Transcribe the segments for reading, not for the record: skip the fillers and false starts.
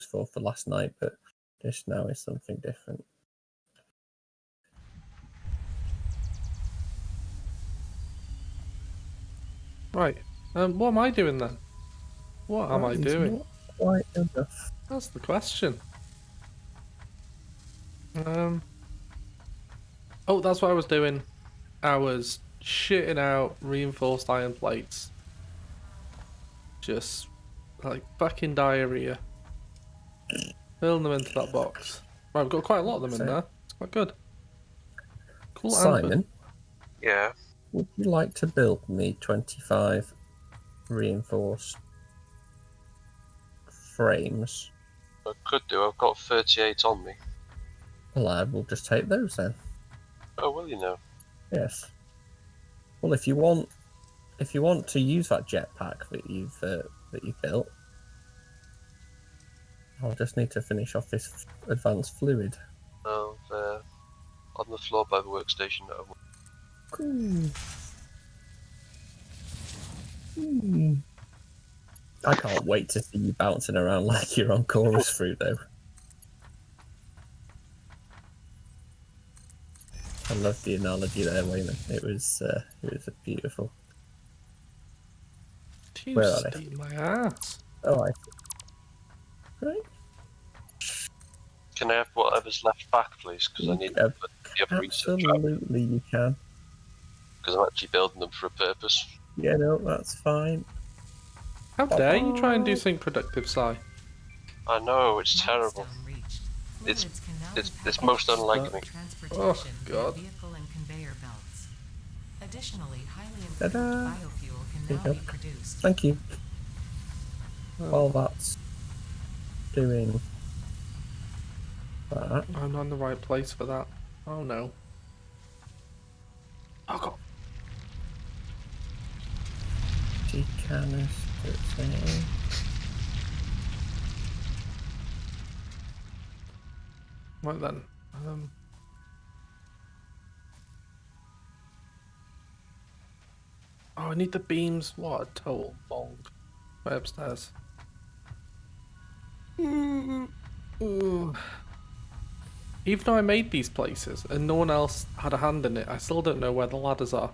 for last night, but this now is something different. Right. What am I doing then? What am I doing? Not quite enough. That's the question. Oh, that's what I was doing. I was shitting out reinforced iron plates. Just like fucking diarrhea. Filling them into that box. Right, we've got quite a lot of them in there. It's quite good. Cool. Simon? Yeah. Would you like to build me 25 reinforced frames? I could do. I've got 38 on me. Well, I will just take those then. Oh, will you know? Yes. Well, if you want to use that jetpack that you've built, I'll just need to finish off this advanced fluid. Oh, they're on the floor by the workstation. Cool. I can't wait to see you bouncing around like you're on chorus fruit, though. I love the analogy there, Wayman. It was beautiful. You Where are they? steam my ass. Oh, right. Can I have whatever's left back, please? Because I need the other research. Absolutely, you can. Because I'm actually building them for a purpose. Yeah, no, that's fine. How dare you try and do something productive, Si? I know, it's terrible. It's most unlike me. Oh, God. Additionally, highly Ta-da. improved biofuel can now be produced. Thank you. While that's doing that. I'm not in the right place for that. Oh no. Oh God. Right then. Oh, I need the beams. What a total bong. Right upstairs. Ooh. Even though I made these places and no one else had a hand in it, I still don't know where the ladders are.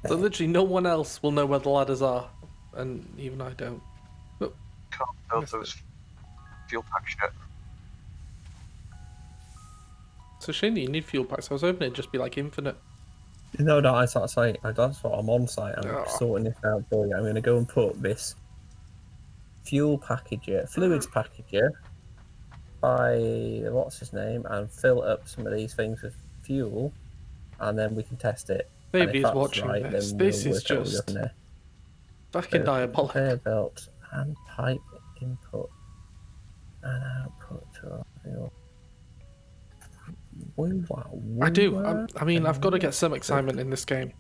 So literally no one else will know where the ladders are, and even I don't. Oh. Can't build those fuel packs yet. It's a shame that you need fuel packs. I was hoping it'd just be like infinite. No, that's what I'm on site. I'm sorting this out for you. I'm going to go and put this fuel packager, fluids packager, by what's his name, and fill up some of these things with fuel, and then we can test it. Baby's watching this. This is just fucking diabolical. Conveyor belt and pipe input and output to our fuel. I do. I mean, I've got to get some excitement in this game.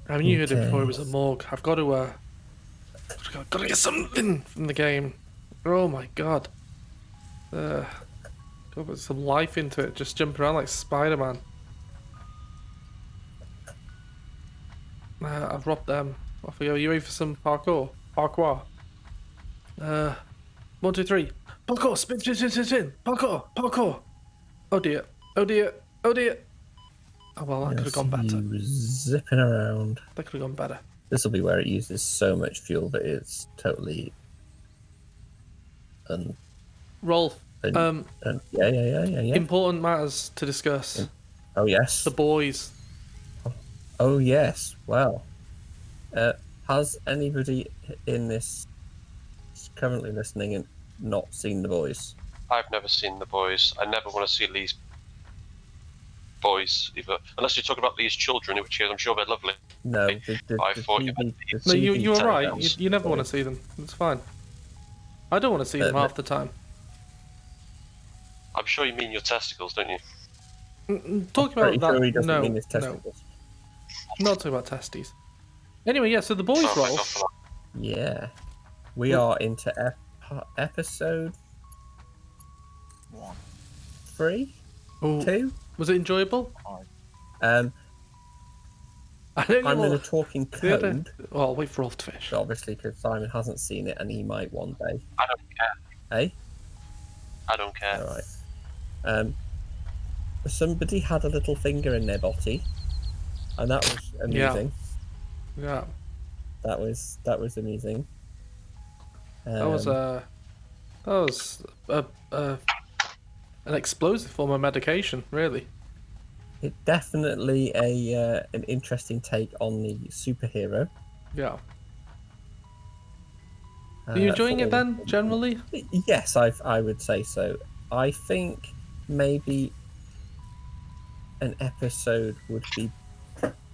I mean, you heard it before. It was a morgue. I've got to get something from the game. Oh my god. Got to put some life into it. Just jump around like Spider-Man. I've robbed them. Off we go. You ready for some parkour? Parkour. 1, 2, 3. Parkour. Spin. Parkour. Oh dear. Oh well, that could have gone better. Zipping around. That could have gone better. This will be where it uses so much fuel that it's totally. Rolf. Yeah. Important matters to discuss. Oh yes. The boys. Oh yes. Well, has anybody in this currently listening and not seen The Boys? I've never seen The Boys. I never want to see these boys either, unless you're talking about these children, in which case I'm sure they're lovely. No, I thought you meant no, you were right. You never want to see them. It's fine. I don't want to see them half the time. I'm sure you mean your testicles, don't you? Talking about that. Sure he doesn't no, mean his testicles. Not talking about testes. Anyway, yeah. So the boys roll. Yeah, we are into episode 3, 2. Was it enjoyable? I'm going to talk in code. Well, I'll wait for Rolf to finish. Obviously, because Simon hasn't seen it and he might one day. I don't care. Eh? I don't care. All right. Somebody had a little finger in their body, and that was Yeah. amusing. Yeah. That was amusing. That was an explosive form of medication, really. It definitely an interesting take on the superhero. Yeah. Are you enjoying it For- then, generally? Yes, I would say so. I think maybe an episode would be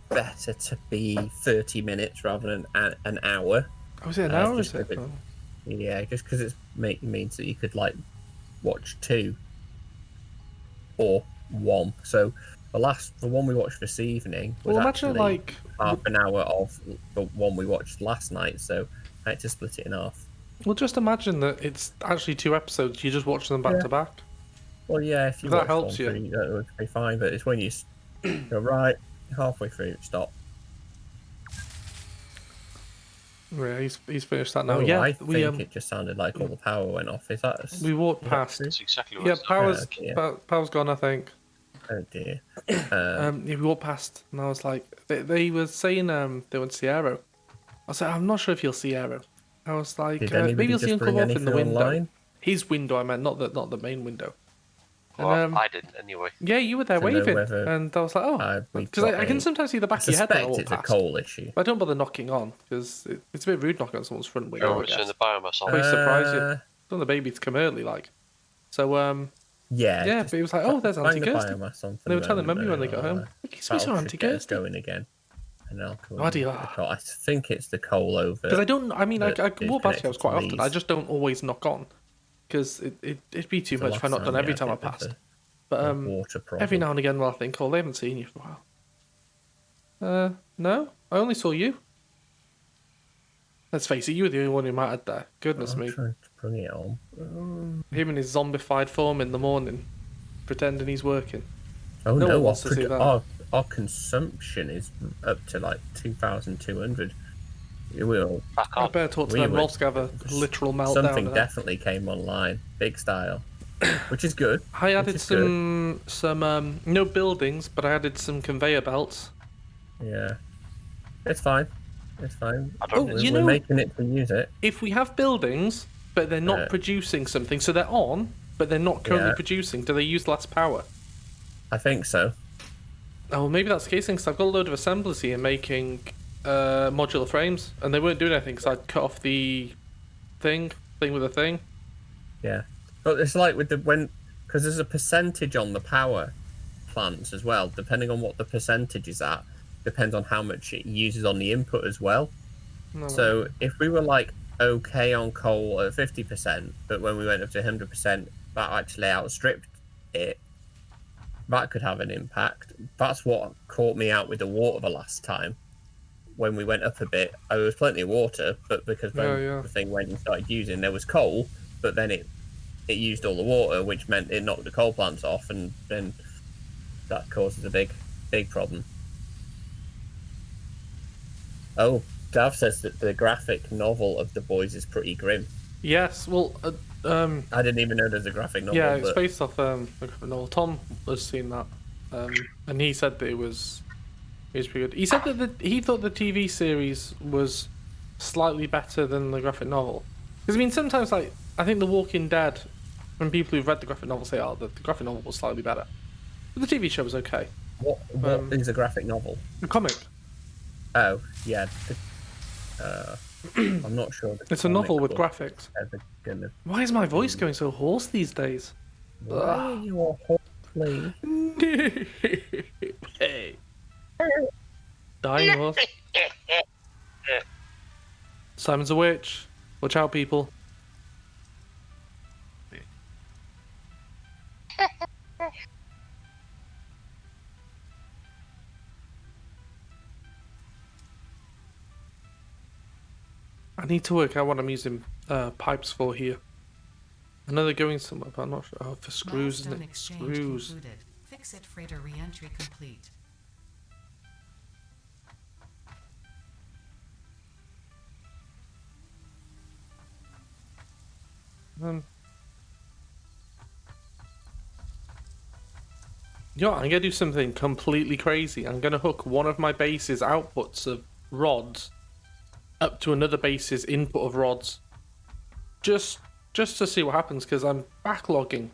better to be 30 minutes rather than an hour. Oh, is it an hour? Just Is it? because Oh. yeah, just because it means that you could like watch 2 or 1. So the one we watched this evening was Well, imagine actually like half an hour of the one we watched last night. So I had to split it in half. well, just imagine that it's actually 2 episodes. You just watch them back Yeah. to back. Well, yeah, if you That watch helps 1 you. through, that would be fine. But it's when you go right halfway through, stop. Yeah, he's finished that now. Oh, Yeah, I we think it just sounded like all the power went off. Is that? we walked is that past. true? That's exactly what Yeah, I said. power's Yeah. power's gone, I think. Oh dear. Yeah, we walked past, and I was like, they were saying they went to see Arrow. I was like, I'm not sure if you'll see Arrow. I was like, Did maybe anybody you'll see just him come bring off in the anything window. online? His window, I meant, not the main window. And Well, I didn't anyway. yeah, you were there To know waiting, whether, and I was like, oh, we've because got I can sometimes see the back I of your head when I suspect walk it's a past. coal issue. But I don't bother knocking on because it's a bit rude knocking on someone's front window. Sure, I we'll turn guess. the biomass on. Please surprise you. Uh, I want the baby to come early, like. So Yeah. yeah, just but it was like, oh, there's bang Auntie the Kirsty. biomass on for They the were telling moment, Mummy when they though, got home, excuse me, that so should Auntie get us Kirsty. going again. And I'll come Bloody in with the coal. I think it's the coal over. Because I don't. I mean, I that is walk past your house connected quite to often. I these. just don't always knock on because it'd be too The much if I last knocked on time, every yeah, time I it was passed. a But water problem. every now and again, well, I think, oh, they haven't seen you for a while. No, I only saw you. Let's face it, you were the only one who mattered there. Goodness I'm me. trying to bring it on. Him in his zombified form in the morning, pretending he's working. Oh No no! one wants to see that. Our consumption is up to like 2,200. We will. Back I on. better talk to We them. were- Rolf's gonna have a literal meltdown. Something of that. definitely came online, big style, which is good. I added which is good. some no buildings, but I added some conveyor belts. Yeah, it's fine. It's fine. I don't Oh, know. you We're know, making it to use it. if we have buildings, but they're not producing something, so they're on, but they're not currently Yeah. producing, do they use less power? I think so. Oh, maybe that's the case, because I've got a load of assemblers here making modular frames, and they weren't doing anything because I'd cut off the thing with the thing. Yeah, but it's like with because there's a percentage on the power plants as well. Depending on what the percentage is at, depends on how much it uses on the input as well. No, So if we were like okay on coal at 50%, but when we went up to 100%, that actually outstripped it. That could have an impact. That's what caught me out with the water the last time. When we went up a bit, there was plenty of water, but because when Yeah. the thing went and started using, there was coal, but then it used all the water, which meant it knocked the coal plants off, and then that causes a big problem. Oh, Dav says that the graphic novel of The Boys is pretty grim. Yes, well, I didn't even know there's a graphic novel. yeah, it's but based off a graphic novel. Tom has seen that, and he said that it was pretty good. He said that he thought the TV series was slightly better than the graphic novel. Because I mean, sometimes like I think The Walking Dead, when people who've read the graphic novel say, "Oh, the graphic novel was slightly better," but the TV show was okay. what is a graphic novel? The comic. Oh, yeah. I'm not sure. It's a novel with graphics. Ever gonna... Why is my voice going so hoarse these days? Why are you all horse, Hey. Dying horse. Simon's a witch. Watch out, people. I need to work out what I'm using pipes for here. I know they're going somewhere, but I'm not sure. Oh, for screws, isn't Milestone it? exchange Screws. concluded. Fix-it freighter re-entry complete. You know what, I'm gonna do something completely crazy. I'm gonna hook one of my base's outputs of rods up to another base's input of rods. Just to see what happens, because I'm backlogging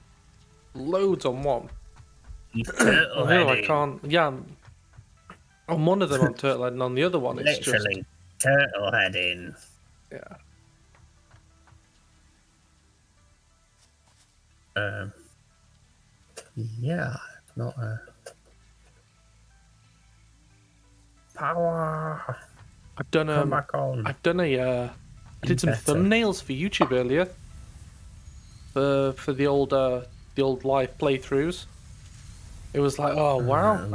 loads on one. He's turtle No, I heading. can't. Yeah, on one of them I'm turtle heading, on the other one it's just Literally turtle heading. yeah. Yeah, it's not a power. I've done Come back on. I did some Better. thumbnails for YouTube earlier. For the old live playthroughs. It was like, oh wow,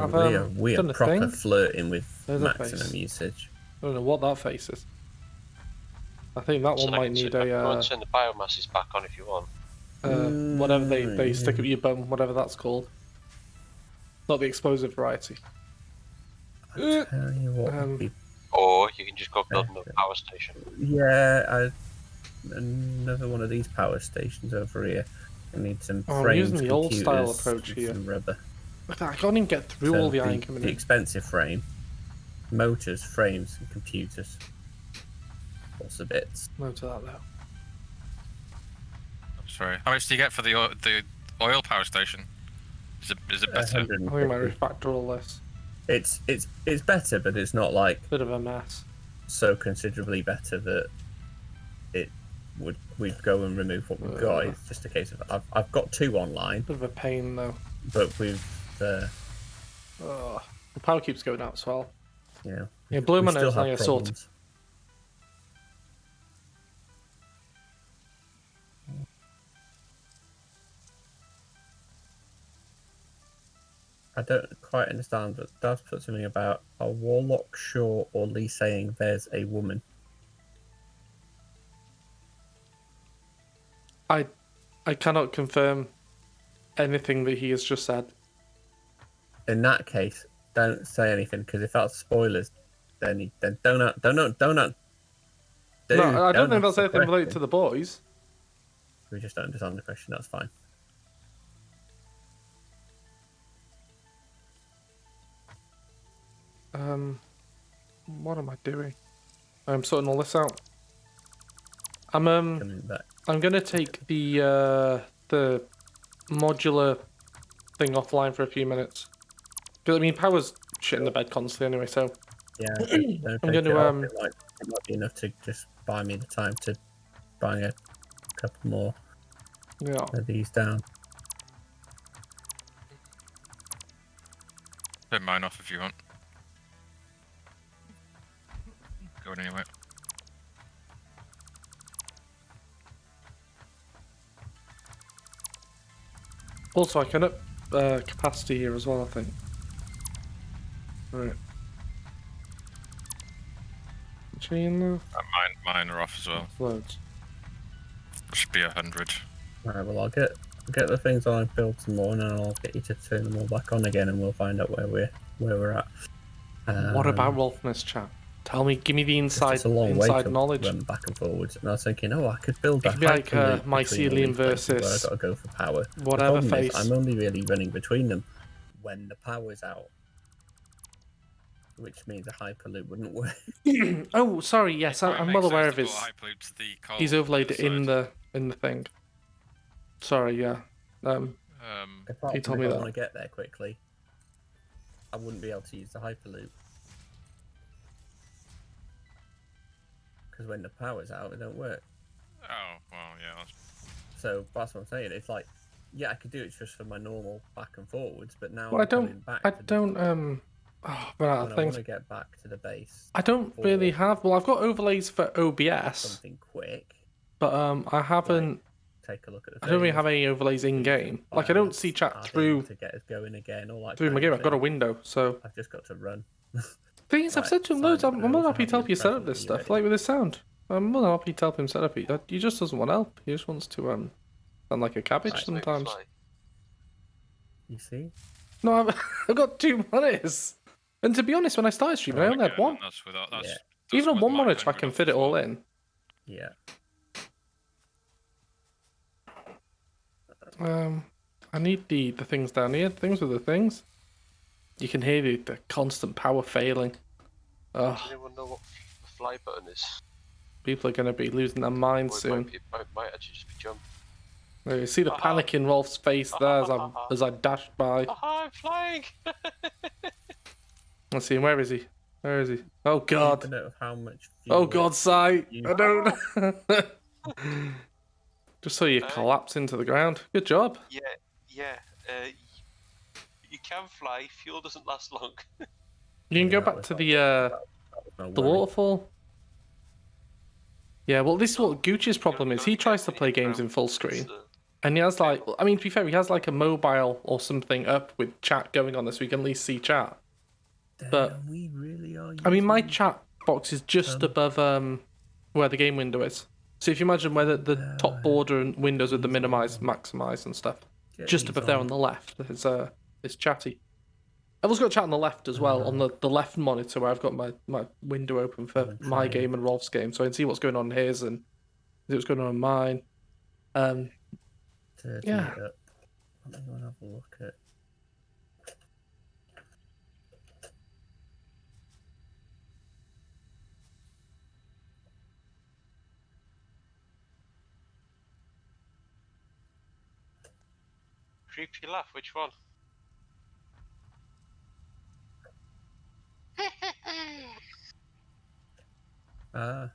we are done a proper thing. flirting with There's a maximum face. usage. I don't know what that face is. I think that So one I might can need turn a the biomass is back on if you want. whatever they stick up your bum, whatever that's called. Not the explosive variety. I'll tell you what would be. Or you can just go build another power station. Yeah, another one of these power stations over here. I need some I'm frames, using the old style computers, approach and here. some rubber. I can't even get through all the iron coming the in. expensive frame, motors, frames, and computers. Lots of bits. No to that though. I'm sorry. How much do you get for the oil power station? Is it better? I think I might refactor all this. It's better, but it's not like Bit of a mess. so considerably better that we'd go and remove what we've got. It's just a case of I've got 2 online, Bit of a pain though. but we've The power keeps going out as well. yeah. Yeah, blow we my still nose now have you're sorted. problems. I don't quite understand, but Dad's put something about a warlock sure or Lee saying there's a woman. I cannot confirm anything that he has just said. In that case, don't say anything, because if that's spoilers, then don't. No, I don't know if that's anything related to the boys. We just don't understand the question. That's fine. What am I doing? I'm sorting all this out. I'm Coming back. I'm gonna take the modular thing offline for a few minutes. Because I mean, power's shit in the bed constantly anyway. So Yeah, I'm going to it might be enough to just buy me the time to buy a couple more yeah. of these down. Turn mine off if you want. Going anyway. Also, I can up capacity here as well. I think. Right. Actually, in there. Mine are off as well. Loads. Should be 100. Alright, well I'll get the things on and build some more, and then I'll get you to turn them all back on again, and we'll find out where we're at. What about Wolfness, chat? Tell me, give me the inside It's a long way to knowledge. run back and forwards, and I was thinking, I could build a It could be like hyperloop between all mycelium these places where versus I've got to go for power. whatever The problem is, face. I'm only really running between them when the power's out, which means a hyperloop wouldn't work. Oh, sorry. Yes, I'm well aware of his. He's overlaid it in the thing. Sorry, yeah. He told me if I that. want to get there quickly, I wouldn't be able to use the hyperloop. Because when the power's out, it don't work. Oh, well, yeah. So that's what I'm saying. It's like, yeah, I could do it just for my normal back and forwards, but now Well, I I'm coming don't. back I to don't. when I want Things. to get back to the base. I don't really have. Well, I've got overlays for OBS, Something quick. but I haven't. Take a look at the I don't really things, have any overlays in game. Like I don't see chat adding through to get us going again. All that through my kind game. of I've got a thing. window, so. I've just got to run. Thing is, I've Right, said to him Simon, loads. I'm I more than also happy to help have you your set up present this when stuff, you're like ready. with his sound. I'm more than happy to help him set up. He just doesn't want help. He just wants to sound like a cabbage Right, sometimes. fly. You see? No, I've got 2 monitors. And to be honest, when I started streaming, I only had one. That's without, that's, Yeah. that's Even on with one my monitor, I 100 can off fit as it all well. in. Yeah. I need the things down here. Things with the things. You can hear the constant power failing. Does Oh, anyone know what the fly button is? people are going to be losing their minds Or it soon. might actually just be jump. You see the panic in Rolf's face there as I dashed by. Aha, I'm flying! Let's see, where is he? Where is he? Oh Keep God! a note of how much Oh fuel God, Sai! you I don't. Just so you collapse into the ground. Good job. Yeah. You can fly. Fuel doesn't last long. You can go that back was to my- the that was my worry. waterfall. Yeah, well, this is what Gucci's problem You is. only He get tries to when you play hit games ground. in full screen. It's, And he has like, I mean, to be fair, he has like a mobile or something up with chat going on this, so we can at least see chat. But Damn, we really are I mean, my using- chat box is just above where the game window is. So if you imagine where the top border and windows with the minimize, maximize, and stuff, Get just these above there on. on the left, it's chatty. I've also got chat on the left as well, on the left monitor where I've got my window open for my game and Rolf's game, so I can see what's going on in his and see what's going on in mine. Yeah. It up. Let me have a look at. creepy laugh. Which one? Ah.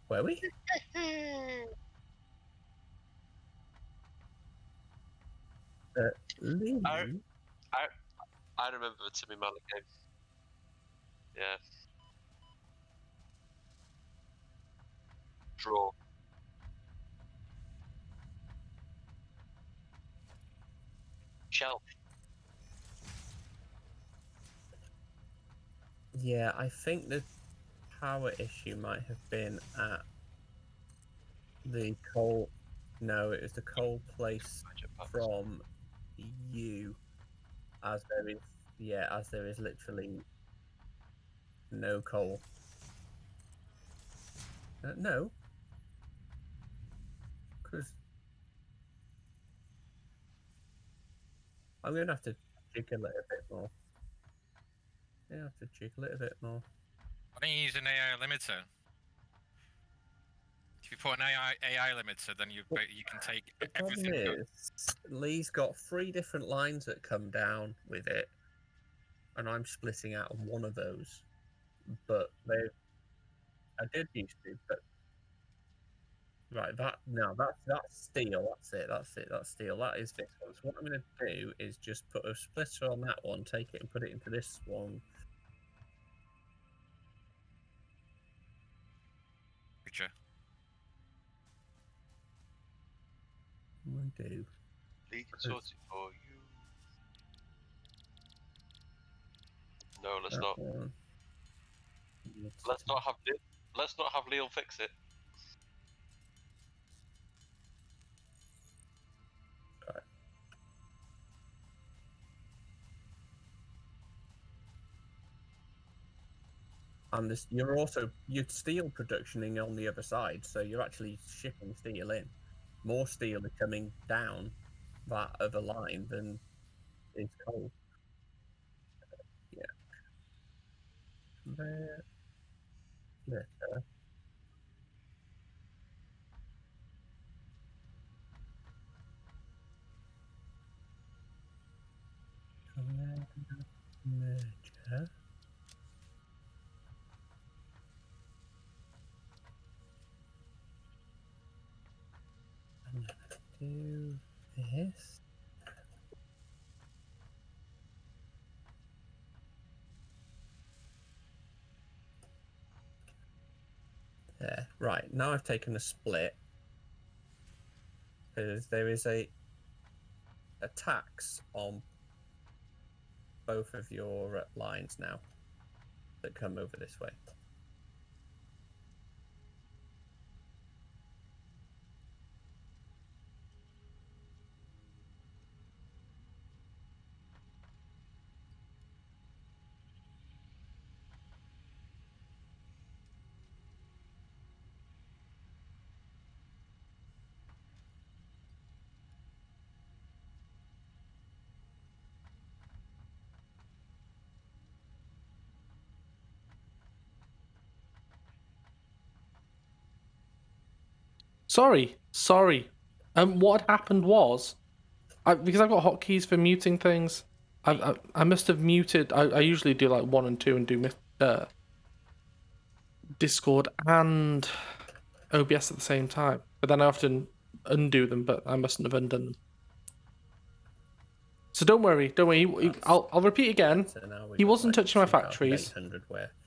Were we? Lee? I remember the Timmy Malik game. Yeah. Draw. Shell. Yeah, I think the power issue might have been at the coal. No, it was the coal place from you, as there is. Yeah, as there is literally no coal. No, because I'm gonna have to jiggle it a bit more. Yeah, I have to jiggle it a bit more. Why don't you use an AI limiter? If you put an AI limiter, then you can take The problem everything. is, Lee's got 3 different lines that come down with it, and I'm splitting out on one of those. But I did used to, but right, that's steel. That's steel. That is this one. So what I'm going to do is just put a splitter on that one, take it and put it into this one. Picture. I do. Lee can sort it for you. No, let's not. Let's not have Leon fix it. Right. And this, you're steel productioning on the other side, so you're actually shipping steel in. More steel is coming down that other line than is coal. Yeah. There. Splitter. Merger. I'm gonna do this. There. Right, now I've taken a split. Because there is a tax on both of your lines now that come over this way. Sorry. What had happened was, because I've got hotkeys for muting things, I must have muted. I usually do like 1 and 2 and do Discord and OBS at the same time. But then I often undo them, but I mustn't have undone them. So don't worry. I'll repeat again. So He wasn't touching my factories.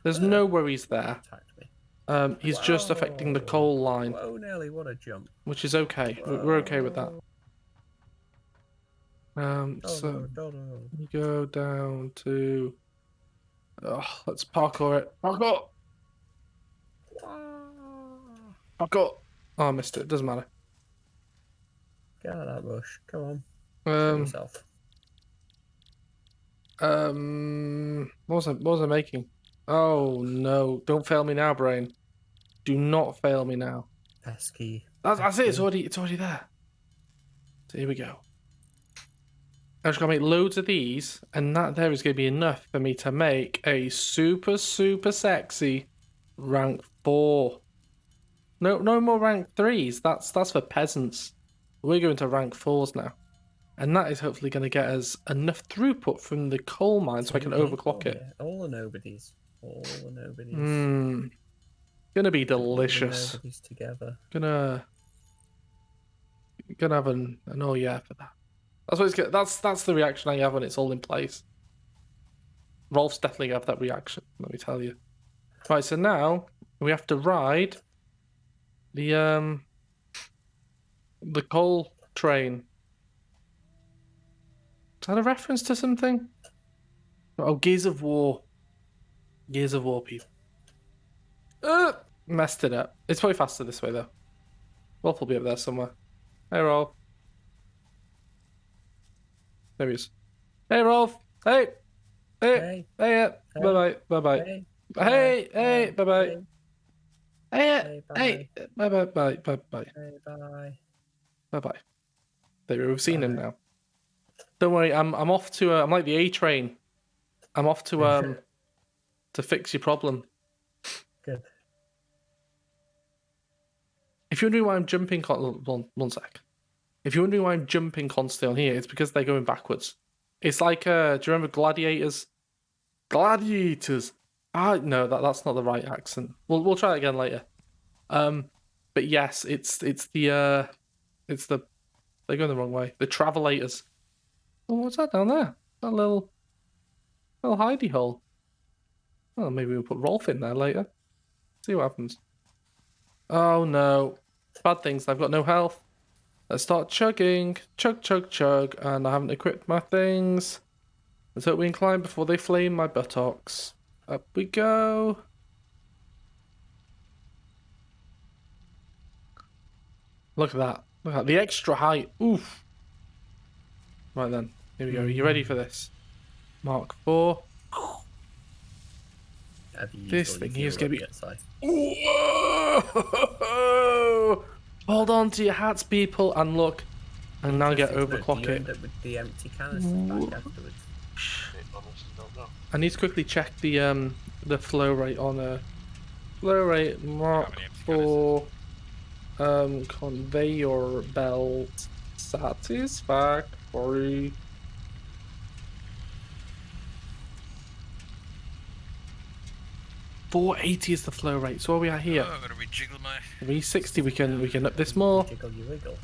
There's no worries there. He's just affecting the coal line. Whoa, Nelly, what a jump. Which is okay. We're okay with that. So we go down to. Let's parkour it. Parkour. Oh, I missed it. Doesn't matter. Get out of that bush. Come on. What Yourself. what was I making? Oh no! Don't fail me now, brain. Do not fail me now. Pesky. That's it. It's already there. So here we go. I'm just gonna make loads of these, and that there is gonna be enough for me to make a super sexy rank 4. No more rank 3s. That's for peasants. We're going to rank 4s now, and that is hopefully going to get us enough throughput from the coal mine so I can overclock it. All the nobodies. Gonna be delicious. The nobodies together. Gonna have an oh yeah for that. That's what it's good. That's the reaction I have when it's all in place. Rolf's definitely gonna have that reaction. Let me tell you. Right, so now we have to ride the coal train. Is that a reference to something? Oh, Gears of War. Gears of War, people. Messed it up. It's probably faster this way, though. Rolf will be up there somewhere. Hey, Rolf. There he is. Hey, Rolf. Hey. Hey. Bye-bye. Bye-bye. Hey. Bye-bye. Hey. Bye-bye. Bye-bye. Bye-bye. There, we've seen him now. Don't worry, I'm off to I'm like the A train. I'm off to to fix your problem. Good. If you're wondering why I'm jumping one sec. If you're wondering why I'm jumping constantly on here, it's because they're going backwards. It's like do you remember Gladiators? Gladiators. No, that's not the right accent. We'll try it again later. But yes, it's the they're going the wrong way. The Travelators. Oh, what's that down there? That little hidey hole. Oh, maybe we'll put Rolf in there later. See what happens. Oh no. Bad things. I've got no health. Let's start chugging. Chug. And I haven't equipped my things. Let's hope we can climb before they flame my buttocks. Up we go. Look at that. Look at that. The extra height. Oof. Right then. Here we go. Are you ready for this? Mark 4. This thing here is going to be... Whoa! Hold on to your hats, people, and look. And now get overclock it. With the empty canisters back afterwards. I need to quickly check the flow rate on flow rate Mark 4 conveyor belt Satisfactory. $480 is the flow rate. So where are we at here? Oh, I'm gonna rejiggle my 360. We can up this more. Jiggle your wiggle.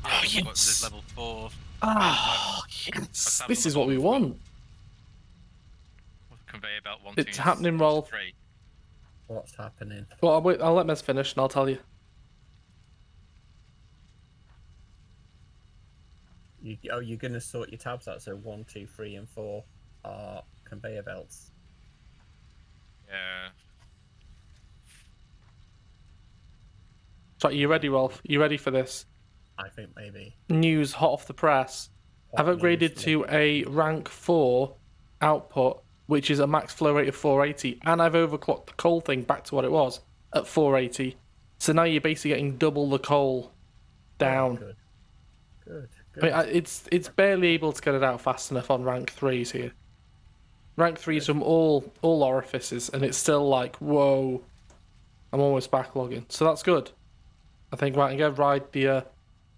Oh yes. This is level 4. Oh yes. This is what we want. Conveyor belt 1, It's 2, happening, Rolf. 3. What's happening? Well, I'll let Mez finish and I'll tell you. You're gonna sort your tabs out. So 1, 2, 3, and 4 are conveyor belts. Yeah. So, are you ready, Rolf? You ready for this? I think maybe. News hot off the press. I've upgraded to a rank 4 output, which is a max flow rate of 480, and I've overclocked the coal thing back to what it was at 480. So now you're basically getting double the coal down. Good. I mean, it's barely able to get it out fast enough on rank 3s here. Rank 3s from all orifices, and it's still like, whoa. I'm almost backlogging, so that's good. I think right, I'm gonna ride the.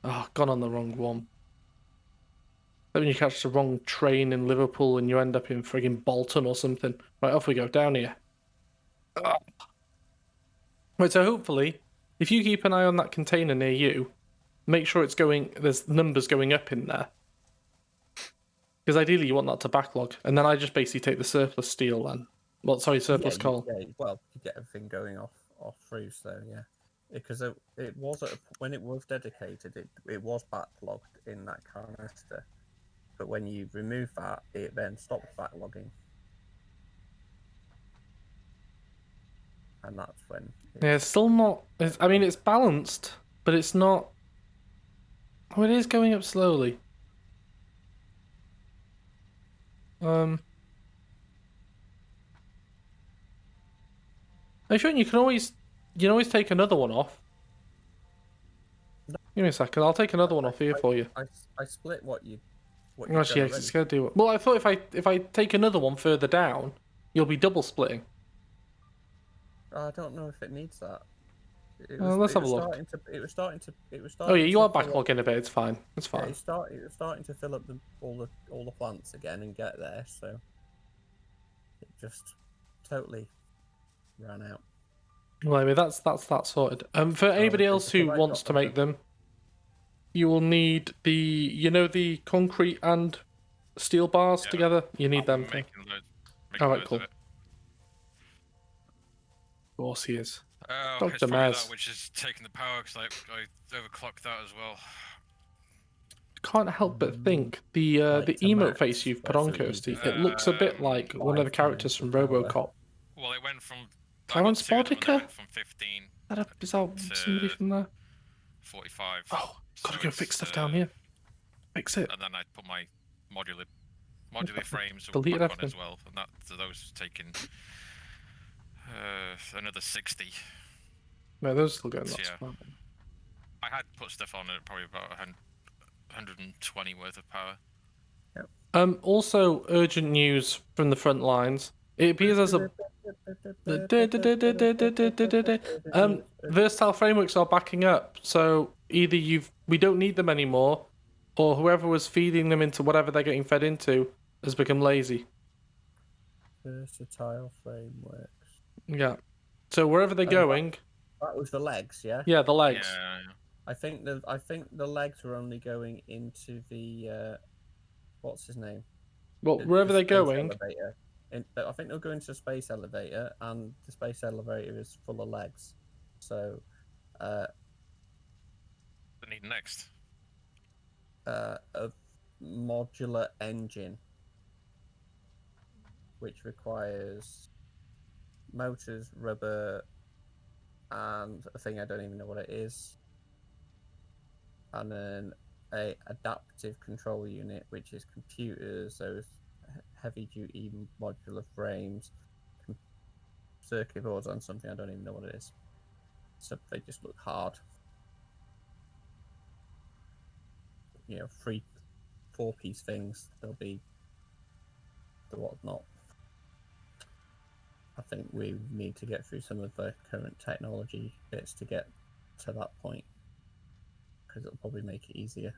Oh, gone on the wrong one. Then when you catch the wrong train in Liverpool and you end up in friggin' Bolton or something. Right, off we go down here. Ugh. Right, so hopefully, if you keep an eye on that container near you, make sure it's going. There's numbers going up in there. Because ideally you want that to backlog, and then I just basically take the surplus steel then. Well, sorry, surplus coal. Well, you get everything going off through, so yeah. Because it was when it was dedicated, it was backlogged in that canister. But when you remove that, it then stops backlogging. And that's when... Yeah, it's still not... I mean, it's balanced, but it's not... Oh, it is going up slowly. Are you sure you can always take another one off? Give me a second, I'll take another one off here for you. I split what you... Actually, yeah, it's going to do it. Well, I thought if I take another one further down, you'll be double splitting. I don't know if it needs that. Let's have a look. It was starting to. Oh yeah, you are backlogging a bit. It's fine. It's fine. Yeah, it was starting to fill up all the plants again and get there. So it just totally ran out. Well, anyway, that's that sorted. For anybody else who wants to make them, you will need the concrete and steel bars together. You need them. Alright, cool. Of course he is. Oh, it's probably that which is taking the power because I overclocked that as well. Can't help but think the emote face you've put on, Kirsty, it looks a bit like one of the characters from RoboCop. Well, it went from... Clarence Bodica? From 15 is that somebody from there? 45. Oh, gotta go fix stuff down here. Fix it. And then I put my modular frames Delete back on as well, and those taking another 60. No, those are still going. So, yeah. I had put stuff on at probably about 120 worth of power. Yep. Also, urgent news from the front lines. It appears as a versatile frameworks are backing up. So either we don't need them anymore, or whoever was feeding them into whatever they're getting fed into has become lazy. Versatile frameworks. Yeah. So wherever they're going. That was the legs, yeah. Yeah, the legs. Yeah. I think the legs were only going into the what's his name? Well, wherever they're going. Elevator. I think they'll go into the space elevator, and the space elevator is full of legs. So, What do they need next? A modular engine, which requires motors, rubber, and a thing I don't even know what it is, and then a adaptive control unit, which is computers, those heavy-duty modular frames, circuit boards on something I don't even know what it is. So they just look hard. You know, 4-piece things. They'll be the whatnot. I think we need to get through some of the current technology bits to get to that point, because it'll probably make it easier.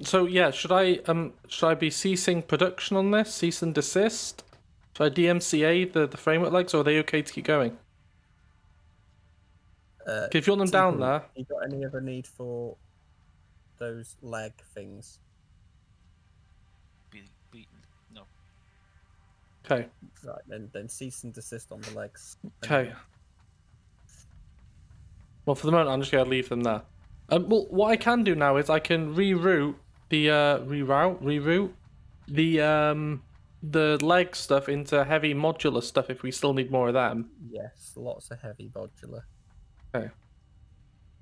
So yeah, should I be ceasing production on this? Cease and desist? Should I DMCA the framework legs, or are they okay to keep going? If you want them down there. You got any other need for those leg things? No. Okay. Right, then cease and desist on the legs. Okay. Well, for the moment, I'm just gonna leave them there. Well, what I can do now is I can reroute the leg stuff into heavy modular stuff if we still need more of them. Yes, lots of heavy modular. Okay.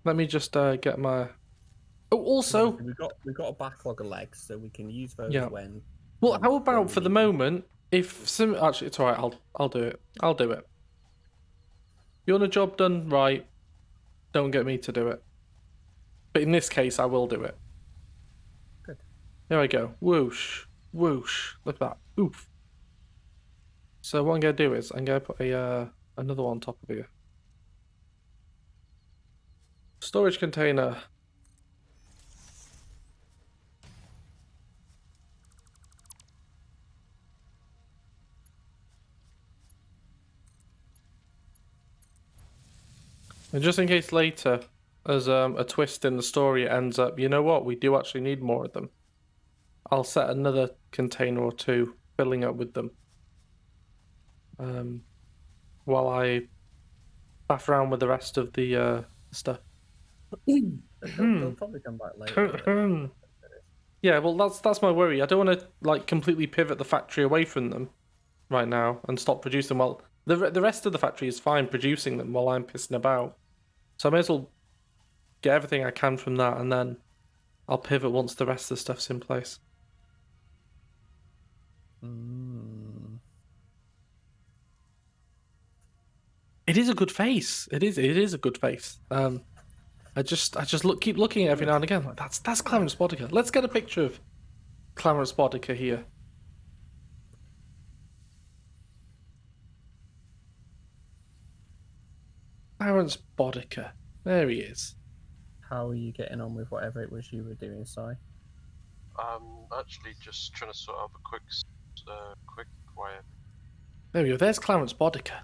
Let me just get my. Oh, also we've got a backlog of legs, so we can use those when. Well, how about for the moment? If some actually, it's alright. I'll do it. I'll do it. You want a job done right? Don't get me to do it. But in this case, I will do it. Good. There I go. Whoosh, whoosh. Look at that. Oof. So what I'm gonna do is I'm gonna put a another one on top of here. Storage container. And just in case later, as a twist in the story, it ends up, you know what, we do actually need more of them. I'll set another container or two, filling up with them. While I faff around with the rest of the stuff. They'll probably come back later. Yeah, well, that's my worry. I don't want to like completely pivot the factory away from them right now and stop producing. Well, the rest of the factory is fine producing them while I'm pissing about. So I may as well get everything I can from that, and then I'll pivot once the rest of the stuff's in place. It is a good face. It is a good face. I just keep looking at it every now and again. Like that's Clarence Boddicker. Let's get a picture of Clarence Boddicker here. Clarence Boddicker. There he is. How are you getting on with whatever it was you were doing, Si? I'm actually just trying to sort out a quick wire. There we go. There's Clarence Boddicker.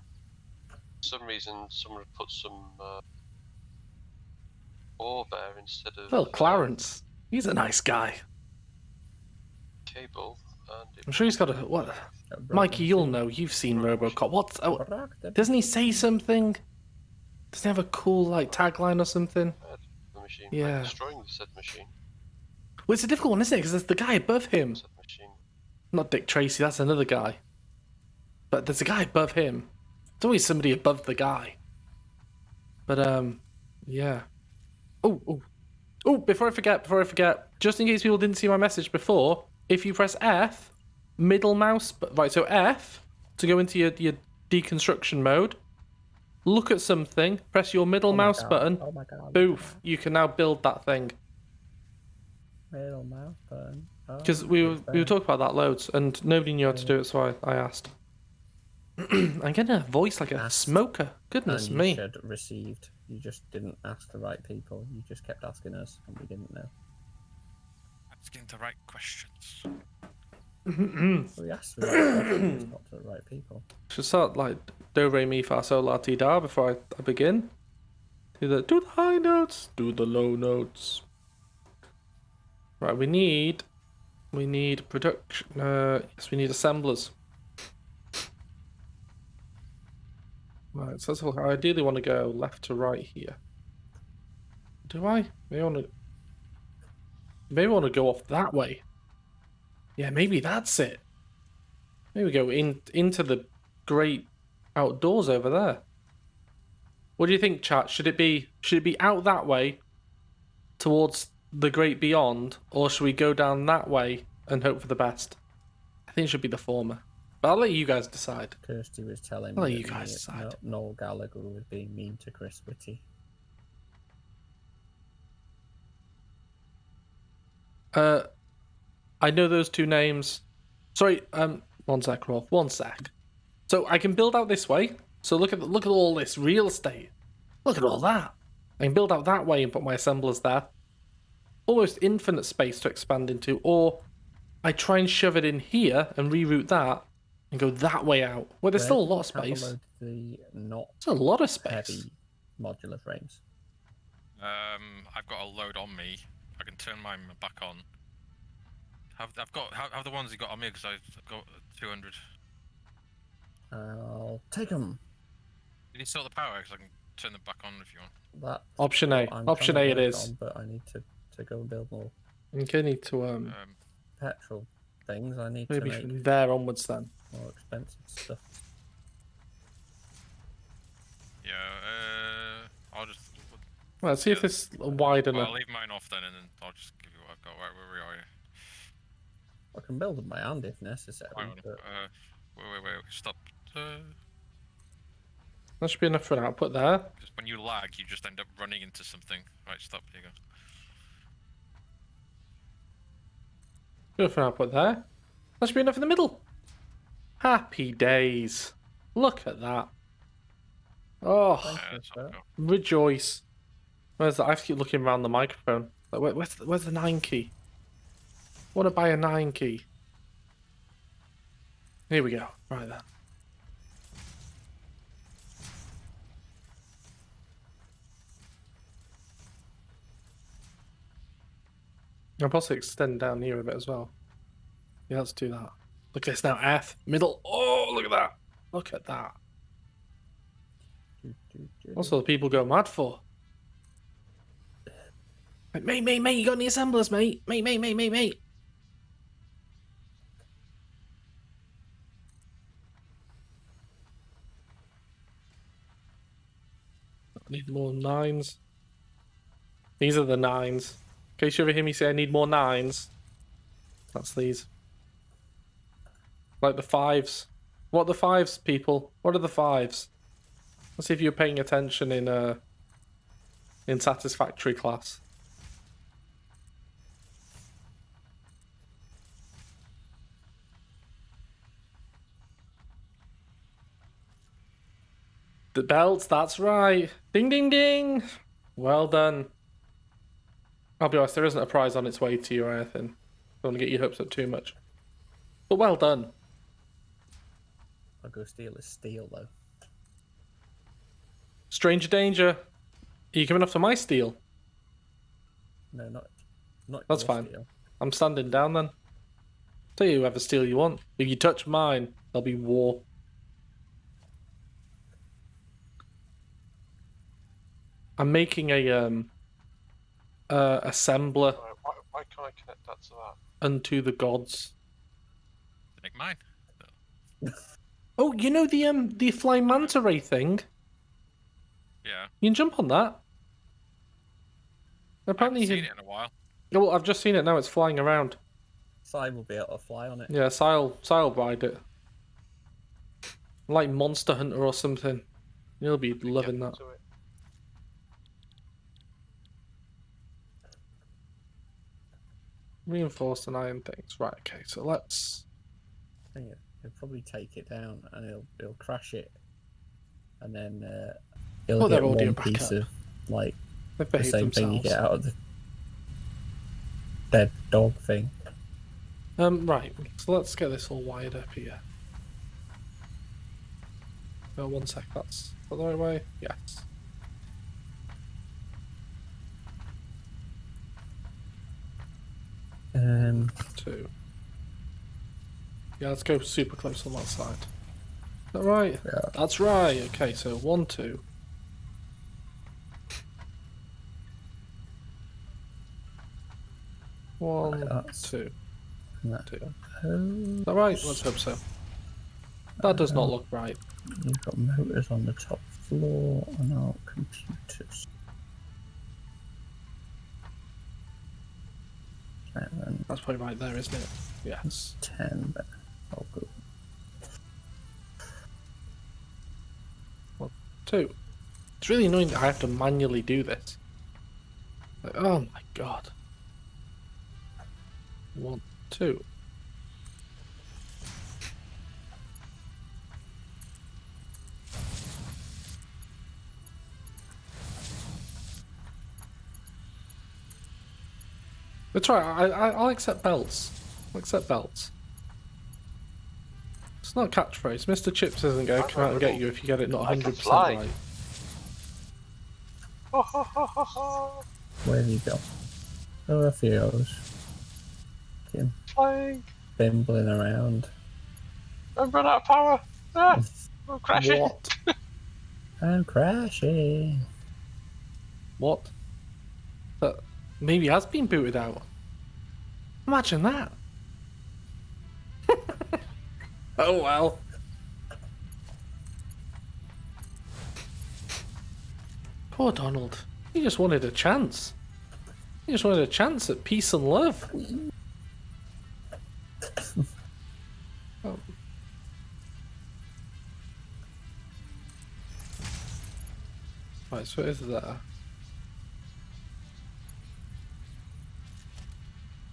For some reason, someone put some ore there instead of. Well, Clarence. He's a nice guy. Cable. And I'm sure he's got a what? Mikey, you'll know. You've seen RoboCop. What? Oh, doesn't he say something? Doesn't he have a cool like tagline or something? the machine. Yeah. Like destroying the said machine. Well, it's a difficult one, isn't it? Because there's the guy above him. Said machine. Not Dick Tracy. That's another guy. But there's a guy above him. There's always somebody above the guy. But yeah. Oh! Before I forget. Just in case people didn't see my message before, if you press F, middle mouse, right? So F to go into your deconstruction mode. Look at something. Press your middle mouse button. Oh my god. Boof! You can now build that thing. Middle mouse button. Because we were talking about that loads, and nobody knew how to do it, so I asked. I'm getting a voice like a smoker. Goodness and me. You should received. You just didn't ask the right people. You just kept asking us, and we didn't know. Asking the right questions. We asked the right questions, not to the right people. Should start like do re mi fa sol la ti da before I begin. Do the high notes, do the low notes. Right, we need production. Yes, we need assemblers. Right, so let's look. I ideally want to go left to right here. Do I? Maybe I want to go off that way. Yeah, maybe that's it. Maybe we go into the great outdoors over there. What do you think, chat? Should it be out that way towards the great beyond, or should we go down that way and hope for the best? I think it should be the former. But I'll let you guys decide. Kirsty was telling I'll me let you that guys decide. Noel Gallagher was being mean to Chris Whitty. I know those two names. Sorry, one sec, Rolf. One sec. So I can build out this way. So look at all this real estate. Look at all that. I can build out that way and put my assemblers there. Almost infinite space to expand into. Or I try and shove it in here and reroute that and go that way out. Well, there's still a lot of space. The not There's a lot of space. heavy modular frames. I've got a load on me. I can turn mine back on. Have the ones you got on me because I've got 200. I'll take them. Did you sort the power? Because I can turn them back on if you want. That Option A. Option A it is. But I need to go and build more Okay, need to petrol things. I need maybe to make from there onwards then. more expensive stuff. Yeah. I'll just. Well, let's see if this is wide Well, enough. I'll leave mine off then, and then I'll just give you what I've got. Where we are. I can build them by hand if necessary. Hang on. But Wait. Stop. That should be enough for an output there. Because when you lag, you just end up running into something. Right, stop. Here you go. Good for an output there. That should be enough in the middle. Happy days. Look at that. Oh, Yeah, that's not cool. rejoice. Where's that? I have to keep looking around the microphone. Like, where's the 9 key? I want to buy a 9 key. Here we go. Right then. I'll possibly extend down here a bit as well. Yeah, let's do that. Look at this now. F. Middle. Oh, look at that. Look at that. What's all the people go mad for? Mate, you got any assemblers, mate? Mate. I need more 9s. These are the 9s. In case you ever hear me say I need more 9s, that's these. Like the 5s. What are the 5s, people? What are the 5s? Let's see if you're paying attention in Satisfactory class. The belts, that's right. Ding, ding, ding. Well done. I'll be honest, there isn't a prize on its way to you or anything. Don't want to get your hopes up too much. But well done. I'll go steal his steel, though. Stranger danger. Are you coming up to my steel? No, not That's your fine. steel. I'm standing down then. Tell you whoever steel you want. If you touch mine, there'll be war. I'm making a assembler Why can't I connect that to that? unto the gods. Make mine. Oh, you know the flying manta ray thing? Yeah. You can jump on that. I Apparently haven't you seen can... it in a while. Oh, well, I've just seen it now. It's flying around. Si will be able to fly on it. Yeah, Si'll ride it. Like Monster Hunter or something. You'll be loving that. To it. Reinforced and iron things. Right, okay, so let's... I think he'll probably take it down and he'll crash it. And then he'll Oh, they're get already one back piece up. of, like, They've the behaved same thing you themselves. get out of the dead dog thing. Right, so let's get this all wired up here. Oh, 1 sec, that's the right way? Yes. Two. Yeah, let's go super close on that side. Is that right? Yeah. That's right. Okay, so 1, 2. One, That's- 2. That, 2. oh, Is that right? Let's hope so. That does not look right. you've got motors on the top floor on our computers. 7, That's probably right there, isn't it? Yes. 10, but I'll go. 2. It's really annoying that I have to manually do this. Like, oh my god. 1, 2. That's right, I'll accept belts. I'll accept belts. It's not a catchphrase. Mr. Chips isn't going to come out and get you if you get it not I can 100% fly. right. Where have you go? Oh, a few hours. Him Flying! bimbling around. I've run out of power! Ah, I'm crashing! What? I'm crashing. What? That maybe has been booted out. Imagine that. Oh well. Poor Donald. He just wanted a chance. He just wanted a chance at peace and love. Oh. Right, so is there?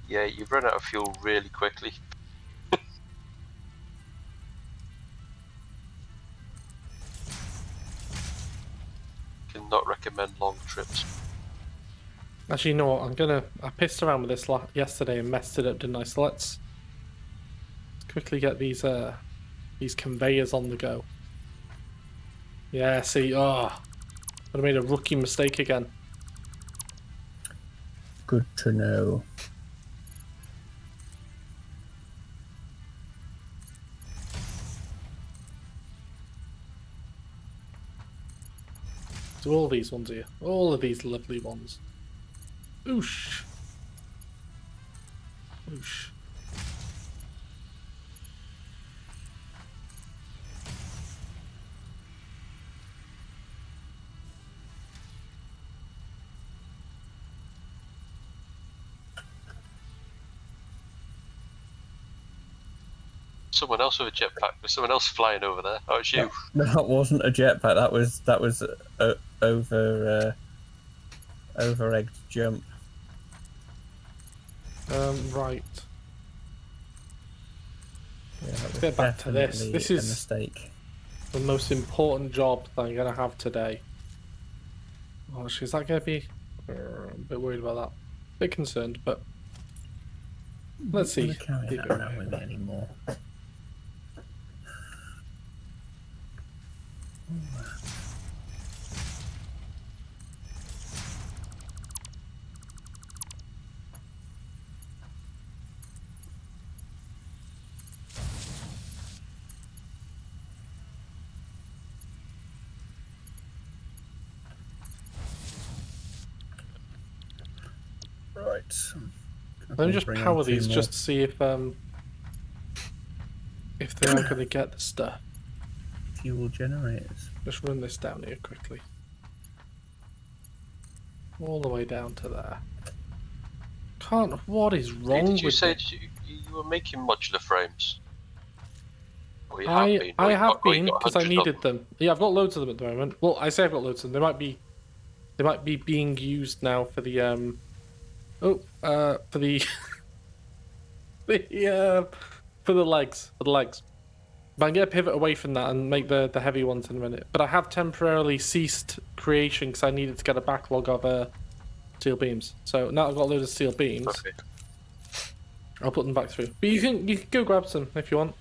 Yeah, you run out of fuel really quickly. Actually, you know what? I pissed around with this yesterday and messed it up, didn't I? So let's quickly get these conveyors on the go. Yeah, see, I made a rookie mistake again. Good to know. Do all these ones here. All of these lovely ones. Oosh. Oosh. Someone else with a jetpack. There's someone else flying over there. Oh, it's you. That wasn't a jetpack. That was over-egged jump. Right. Yeah, Let's get back to this. This is a mistake. the most important job that I'm going to have today. Oh, is that going to be... I'm a bit worried about that. A bit concerned, but... Let's see. I'm not carrying that around with me anymore. Right. Let me just power these just to see if they aren't going to get the stuff. Fuel generators. Just run this down here quickly. All the way down to there. What is wrong Did you with say it? you were making modular frames? Or you I have been? Or you have got- or you been got because I 100 of needed them. Yeah, I've got loads of them at the moment. Well, I say I've got loads of them. They might be being used now for the for the for the legs. But I'm gonna pivot away from that and make the heavy ones in a minute. But I have temporarily ceased creation because I needed to get a backlog of steel beams. So now I've got a load of steel beams. Okay. I'll put them back through. But you can go grab some if you want.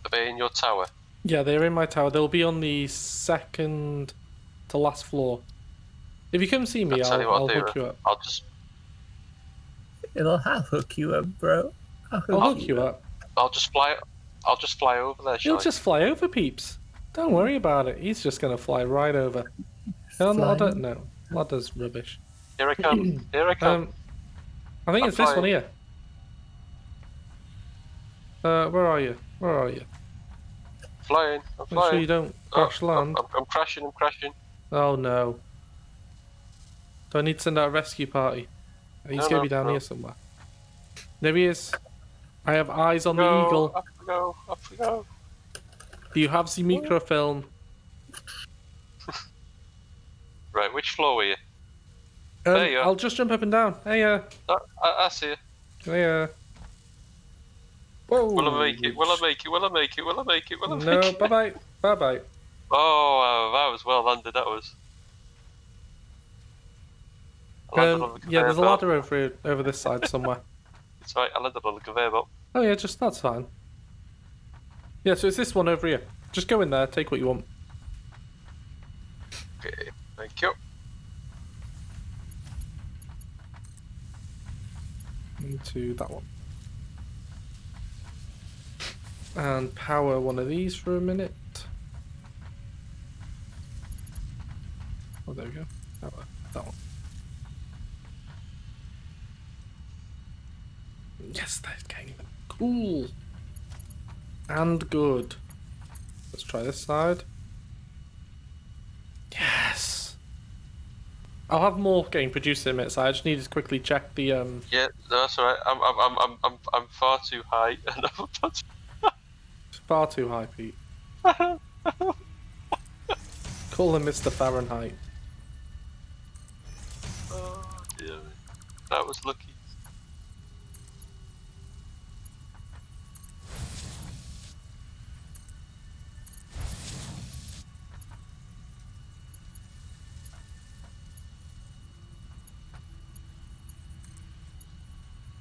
Are they in your tower? Yeah, they're in my tower. They'll be on the second to last floor. If you come see me, I'll tell you what I'll I'll do. hook you up. I'll just I'll hook you up, bro. I'll hook you up. I'll just fly over there, shall He'll I? just fly over, peeps. Don't worry about it. He's just gonna fly right over. Ladder? No. Ladder's rubbish. Here I come. Here I come. I think I'm it's this one flying. here. Where are you? Flying. I'm Make sure you flying. don't crash land. I'm crashing. I'm crashing. Oh no. Do I need to send out a rescue party? He's No, gonna be down no. here somewhere. There he is. I have eyes on the Go, eagle. Up we go. Up we go. Do you have the microfilm? Right, which floor were you? There you are. I'll just jump up and down. Hey, I see you. hey, Whoa. Will I make it? Will I make it? Will I make it? Will I make it? Will I make No, it? bye-bye. Bye-bye. Oh, that was well landed. That was. I landed on the Yeah, there's a conveyor belt. ladder over this side somewhere. It's right. I landed on the conveyor belt. Oh yeah, that's fine. Yeah, so it's this one over here. Just go in there, take what you want. Okay. Thank you. Into that one. And power one of these for a minute. Oh, there we go. Power that one. Yes, that's getting them. Cool. And good. Let's try this side. Yes. I'll have more getting produced in a minute, so I just need to quickly check the Yeah, that's alright. I'm far too high, and I'm about to... It's far too high, Pete. Call him Mr. Fahrenheit. Oh dear. That was lucky.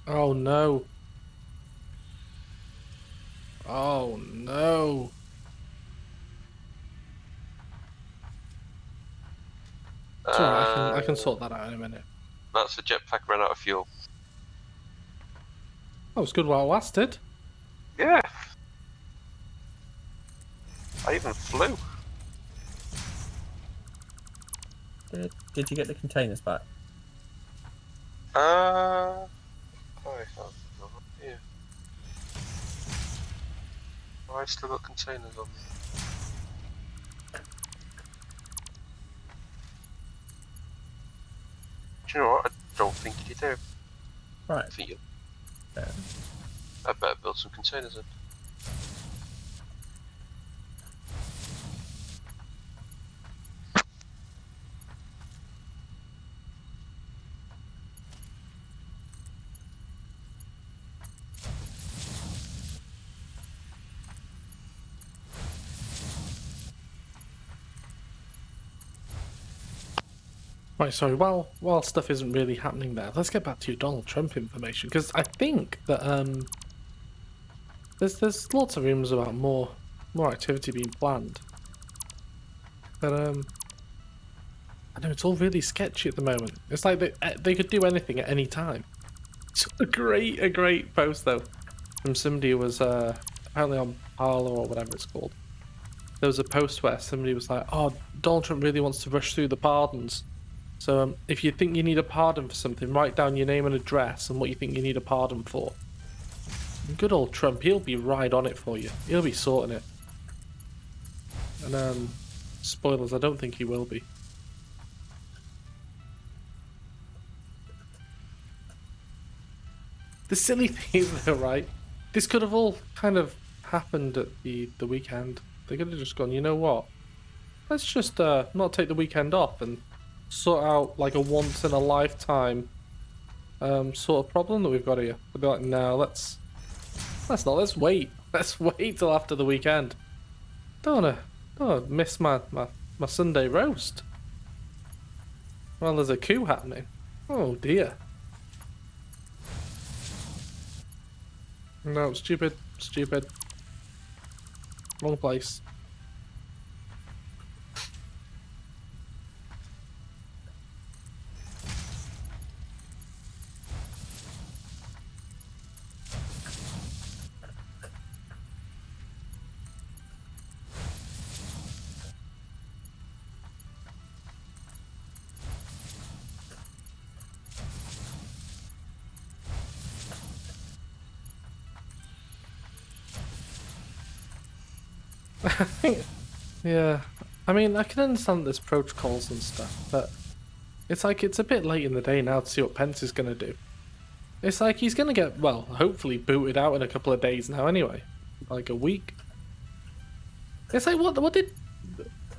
Oh no. Oh no. It's alright, I can sort that out in a minute. That's the jetpack ran out of fuel. That was good while it lasted. Yeah. I even flew. Did you get the containers back? I have no idea. I still got containers on me. Do you know what? I don't think you do. Right. I think you. Yeah. I better build some containers in. Right, sorry, while stuff isn't really happening there, let's get back to your Donald Trump information, because I think that there's lots of rumours about more activity being planned. But I know it's all really sketchy at the moment. It's like they could do anything at any time. It's a great post though from somebody who was apparently on Parler or whatever it's called. There was a post where somebody was like, "Oh, Donald Trump really wants to rush through the pardons. So if you think you need a pardon for something, write down your name and address and what you think you need a pardon for." And good old Trump, he'll be right on it for you. He'll be sorting it. And spoilers, I don't think he will be. The silly thing is though, right? This could have all kind of happened at the weekend. They could have just gone, you know what? Let's just not take the weekend off and sort out like a once in a lifetime sort of problem that we've got here. They'd be like, no, let's not. Let's wait. Let's wait till after the weekend. Don't wanna miss my Sunday roast. Well, there's a coup happening. Oh dear. No, stupid. Wrong place. Yeah, I mean, I can understand there's protocols and stuff, but it's like it's a bit late in the day now to see what Pence is going to do. It's like he's going to get, well, hopefully booted out in a couple of days now anyway. Like a week. It's like, what did...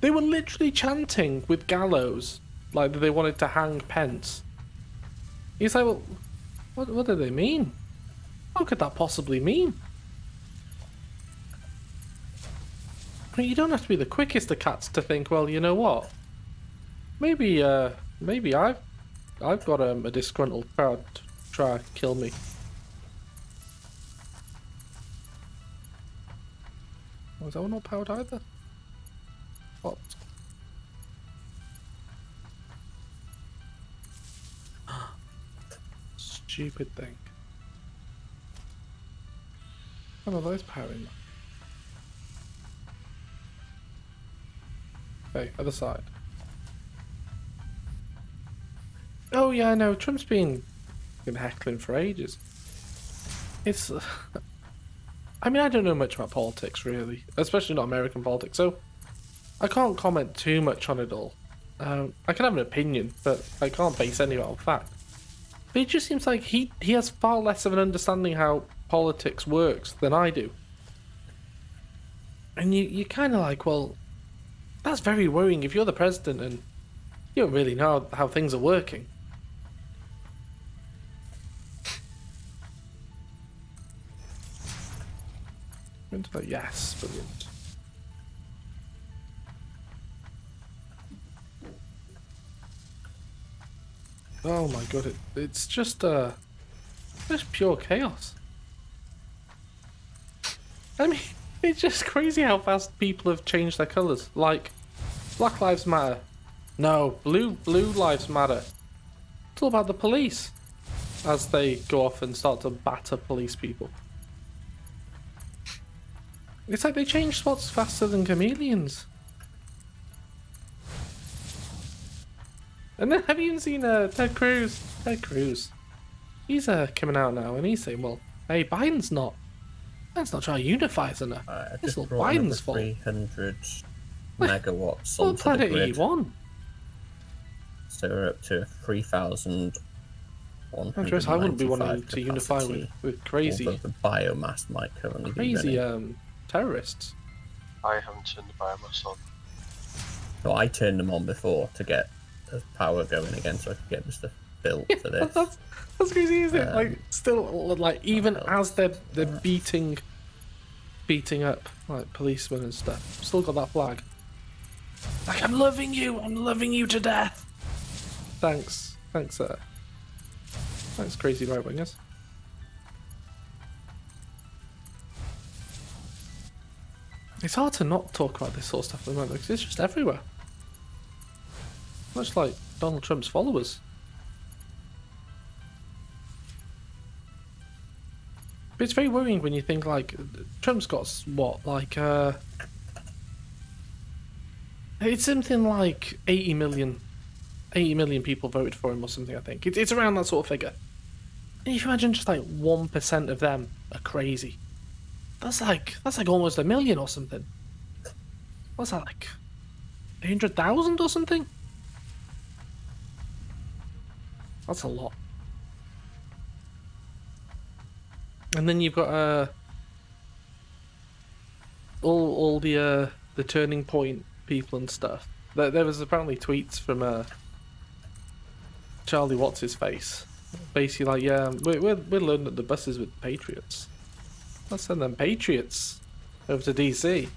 They were literally chanting with gallows, like that they wanted to hang Pence. He's like, well, what do they mean? What could that possibly mean? I mean, you don't have to be the quickest of cats to think, well, you know what? Maybe I've got a disgruntled crowd to try to kill me. Was that one not powered either? What? Stupid thing. How are those powering? Okay, other side. Oh yeah, I know. Trump's been heckling for ages. It's... I mean, I don't know much about politics, really. Especially not American politics, so I can't comment too much on it all. I can have an opinion, but I can't base any of it on fact. But it just seems like he has far less of an understanding how politics works than I do. And you're kind of like, well, that's very worrying if you're the president and you don't really know how things are working. Yes, brilliant. Oh my god, it's just Just pure chaos. I mean, it's just crazy how fast people have changed their colours. Like, Black Lives Matter. No, blue lives matter. It's all about the police. As they go off and start to batter police people. It's like they change spots faster than chameleons. And then have you even seen Ted Cruz? Ted Cruz. He's coming out now and he's saying, well, hey, Biden's not trying to unify us enough. It's all Biden's fault. 300 megawatts What onto planet the are grid. you on? So we're up to 3,195 Andres, I wouldn't be wanting to unify with crazy... Although the biomass might currently crazy be running. Terrorists. I haven't turned the biomass on. Well, I turned them on before to get the power going again so I could get the stuff built for this. That's crazy, isn't it? Like, still, like, even as they're beating up, like, policemen and stuff, still got that flag. Like, I'm loving you to death! Thanks, crazy right-wingers. It's hard to not talk about this sort of stuff at the moment because it's just everywhere. Much like Donald Trump's followers. But it's very worrying when you think, like, Trump's got, what, like, it's something like 80 million people voted for him or something, I think. It's around that sort of figure. And if you imagine just, like, 1% of them are crazy. That's like almost 1 million or something. What's that, like 100,000 or something? That's a lot. And then you've got all the turning point people and stuff. There was apparently tweets from Charlie What's his face, basically like, yeah, we're loading up the buses with patriots. Let's send them patriots over to DC.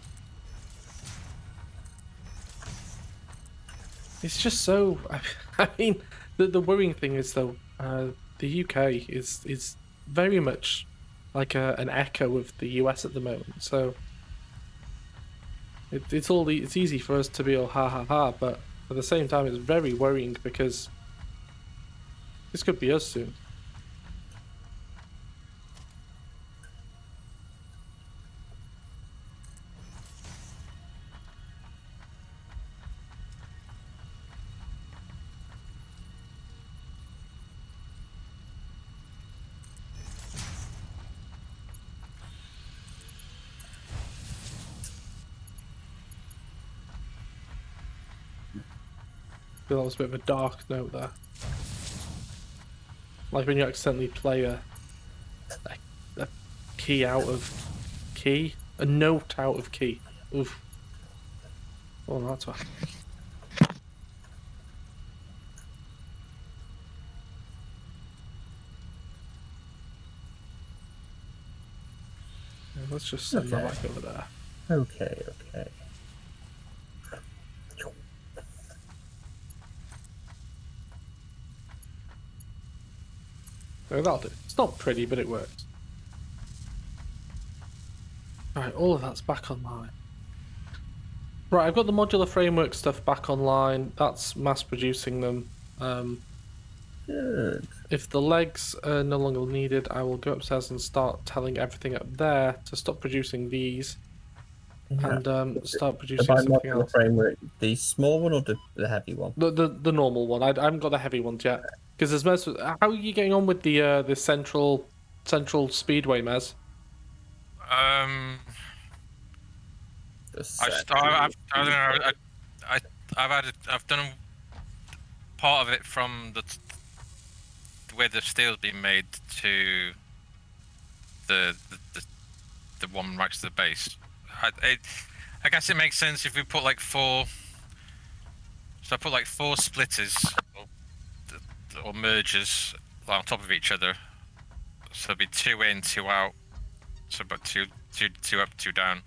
It's just so. I mean, the worrying thing is though, the UK is very much like an echo of the US at the moment. So it's easy for us to be all ha ha ha, but at the same time, it's very worrying because this could be us soon. I feel that was a bit of a dark note there. Like when you accidentally play a key out of key, a note out of key. Oof. Oh, that's what. Yeah, let's just send that back over there. Okay. No, that'll do. It's not pretty, but it works. Alright, all of that's back online. Right, I've got the modular framework stuff back online. That's mass producing them. Good. If the legs are no longer needed, I will go upstairs and start telling everything up there to stop producing these. Yeah. And start producing something else. Framework, the small one or the heavy one? The normal one. I haven't got the heavy ones yet. Because there's Mez. How are you getting on with the central speedway, Mez? I don't know. I've done part of it from where the steel's been made to the one right to the base. I guess it makes sense if we put like 4. So I put like 4 splitters or mergers on top of each other. So it'd be 2 in, 2 out. So about two up, 2 down.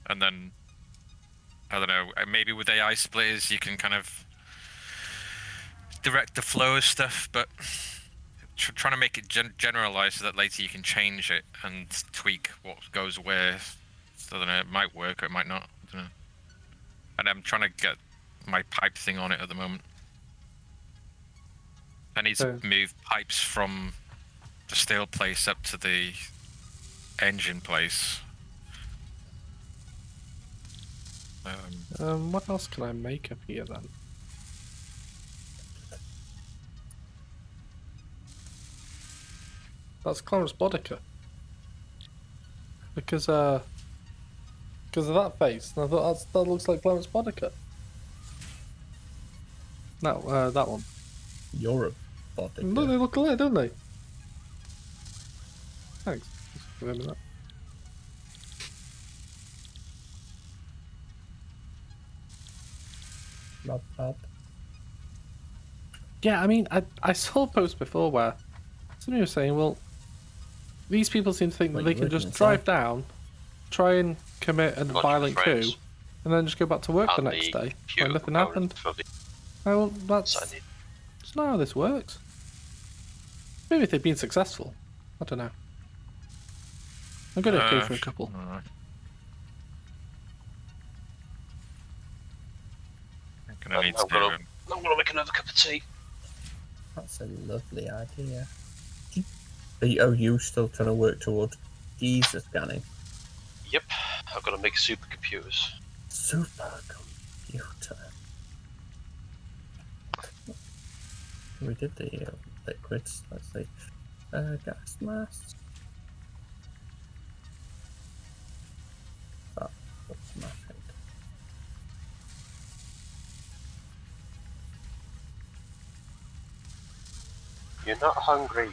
And then I don't know. Maybe with AI splitters you can kind of direct the flow of stuff, but trying to make it generalized so that later you can change it and tweak what goes where. So I don't know, it might work or it might not. I don't know. And I'm trying to get my pipe thing on it at the moment. I need to move pipes from the steel place up to the engine place. What else can I make up here then? That's Clarence Bodica. Because of that face, and I thought that looks like Clarence Bodica. No, that one. You're a Bodica. Look, they look alike, don't they? Thanks. Remember that. Not bad. Yeah, I mean, I saw a post before where somebody was saying, well, these people seem to think that they can just drive down, try and commit a violent coup, and then just go back to work the next day when nothing happened. Well, that's not how this works. Maybe if they've been successful. I don't know. I'm going to go for a couple. I'm gonna make another cup of tea. That's a lovely idea. Are you still trying to work towards geezer scanning? Yep, I've got to make supercomputers. Supercomputer. We did the liquids. Let's see. Gas masks. That automatic. You're not hungry.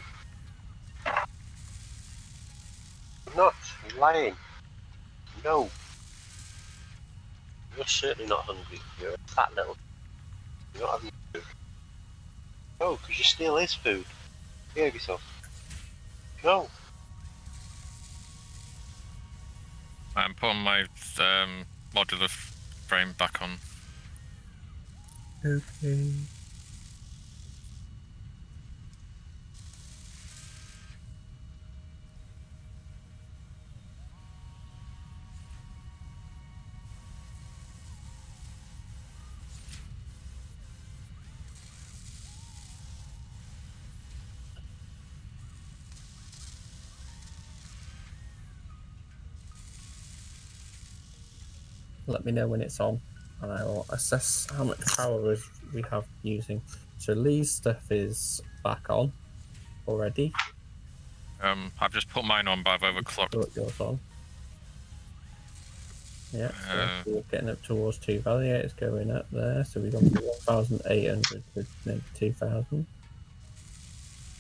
You're not. You're lying. No. You're certainly not hungry. You're a fat little. You're not having food. No, because you steal his food. Behave yourself. No. I'm putting my modular frame back on. Okay. Let me know when it's on, and I will assess how much power we have using. So Lee's stuff is back on already. I've just put mine on, but I've overclocked. Put yours on. Yeah, so we're getting up towards 2 value. It's going up there, so we've gone from 1,800 to maybe 2,000.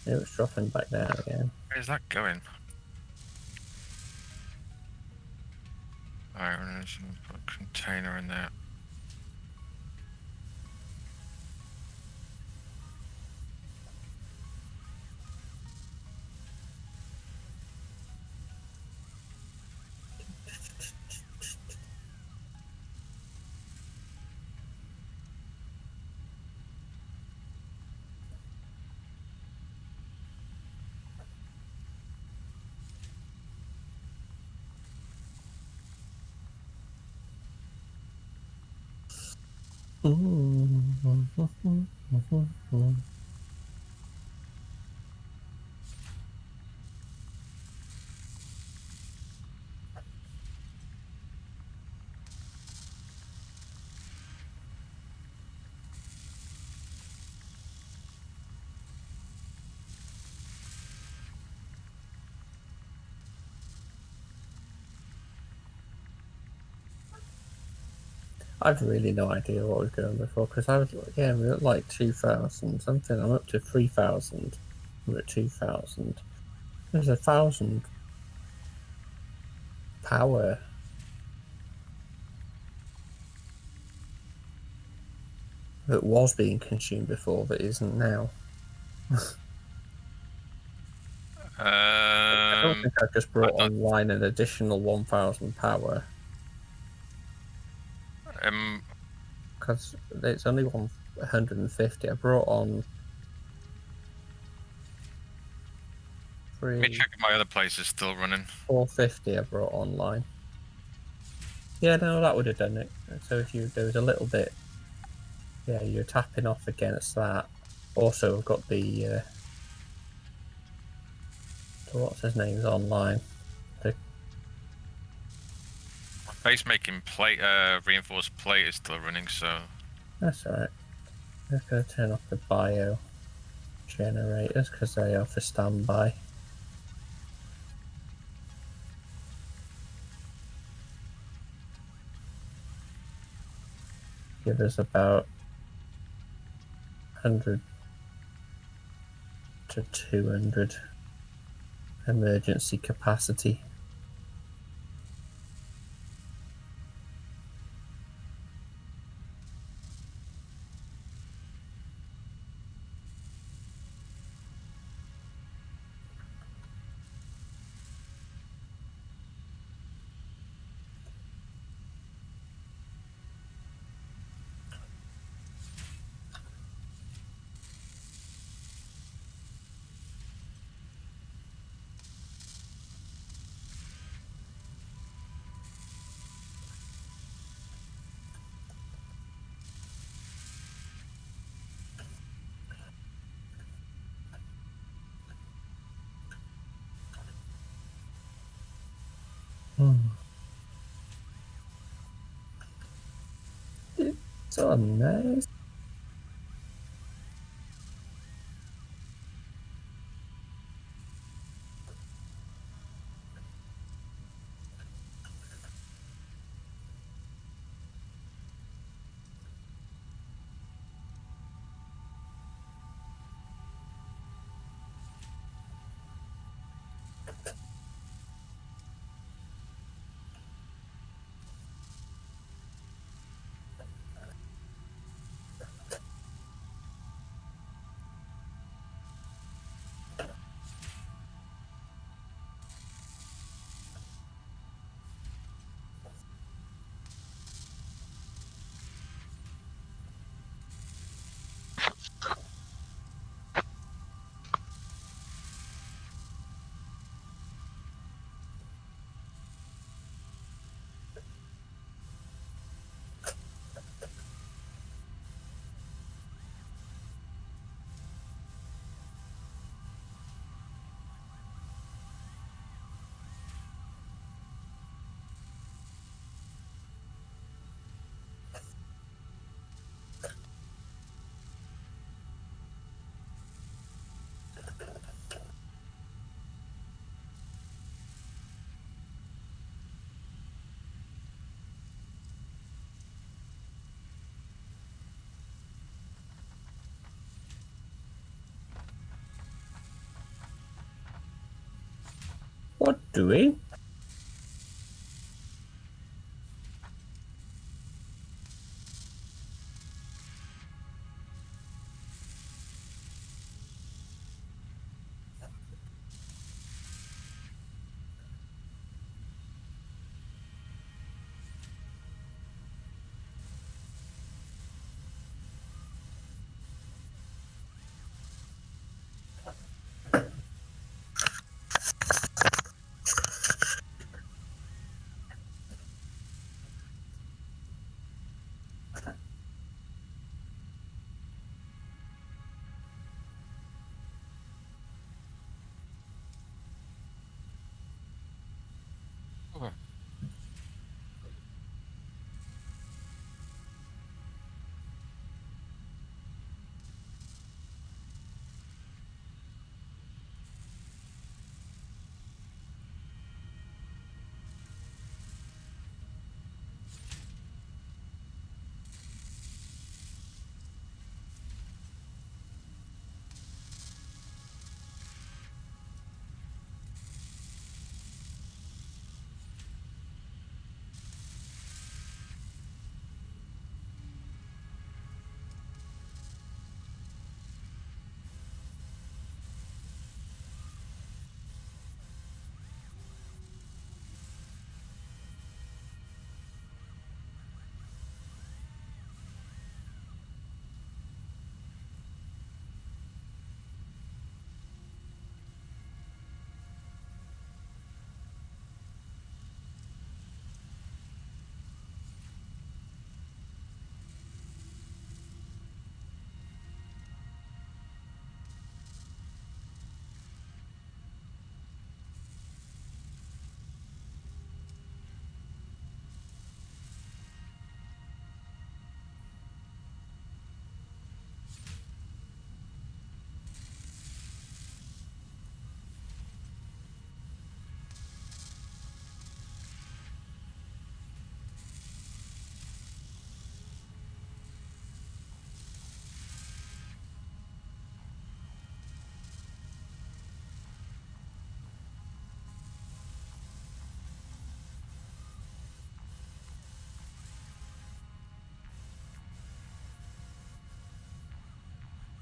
Yeah, it's dropping back down again. Where's that going? Alright, we're going to put a container in there. I've really no idea what was going before, because I was we were at like 2,000 something. I'm up to 3,000. We're at 2,000. There's 1,000 power. That was being consumed before, but isn't now. I don't think I've just brought online an additional 1,000 power. Because it's only 150. I brought on Let me check if my other place is still running. 450 I brought online. Yeah, no, that would have done it. So if there was a little bit, yeah, you're tapping off against that. Also, I've got the what's his name's online. Base making plate, reinforced plate is still running, so That's alright. I'm just going to turn off the bio generators because they are for standby. Give us about 100 to 200 emergency capacity. So nice. What doing?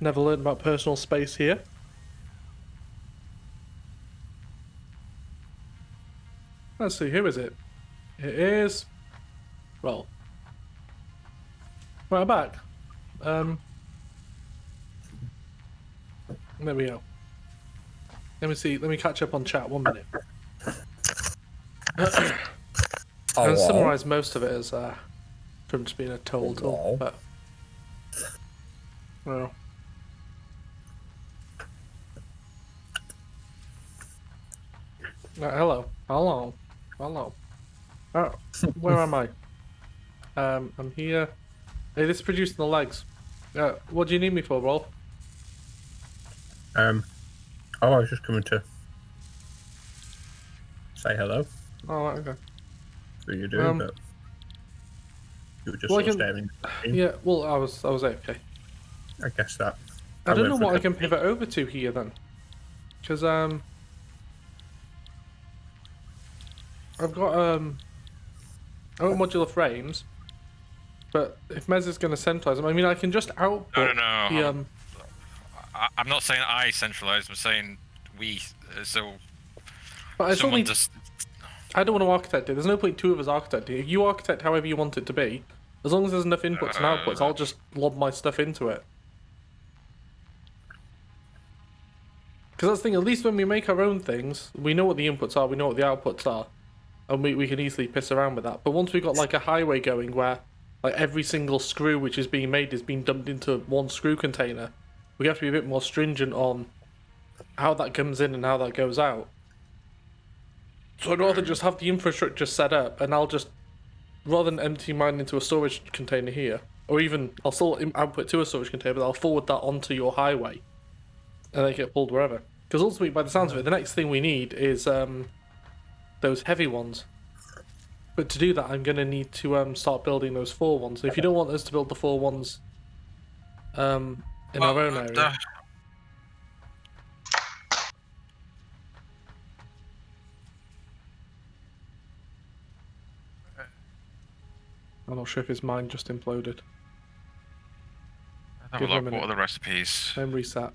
Never learned about personal space here. Let's see, who is it? It is... Well... Right, I'm back. There we go. Let me see, let me catch up on chat, 1 minute. And summarise most of it as from just being a total, but... Well... Hello. Oh, where am I? I'm here. Hey, this is producing the legs. What do you need me for, Rolf? I was just coming to say hello. Oh, right, okay. What you doing? But you were just sort of staring. Yeah, well, I was okay. I guess that. I don't know what I can pivot over to here then, because I've got modular frames, but if Mez is going to centralize them, I mean, I can just output. No. I'm not saying I centralize. I'm saying we. So. But it's only. Just... I don't want to architect it. There's no point two of us architecting it. You architect however you want it to be. As long as there's enough inputs and outputs, I'll just lob my stuff into it. Because that's the thing. At least when we make our own things, we know what the inputs are. We know what the outputs are. And we can easily piss around with that. But once we've got like a highway going where like every single screw which is being made is being dumped into one screw container, we have to be a bit more stringent on how that comes in and how that goes out. So I'd rather just have the infrastructure set up, and I'll just, rather than empty mine into a storage container here, or even I'll still output to a storage container, but I'll forward that onto your highway, and they get pulled wherever. Because ultimately, by the sounds of it, the next thing we need is those heavy ones. But to do that, I'm going to need to start building those 4 ones. If you don't want us to build the 4 ones in our own area... I'm not sure if his mind just imploded. Have a look. What are the recipes? Then reset.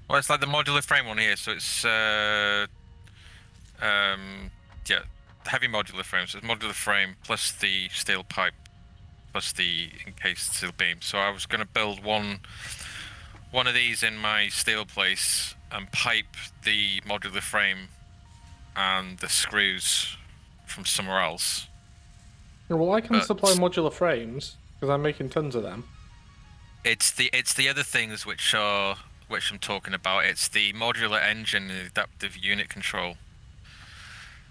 Well, it's like the modular frame one here, so it's yeah, heavy modular frame. So it's modular frame plus the steel pipe plus the encased steel beam. So I was going to build one of these in my steel place and pipe the modular frame and the screws from somewhere else. Yeah, well, I can supply modular frames because I'm making tons of them. It's the other things which I'm talking about. It's the modular engine and the adaptive unit control.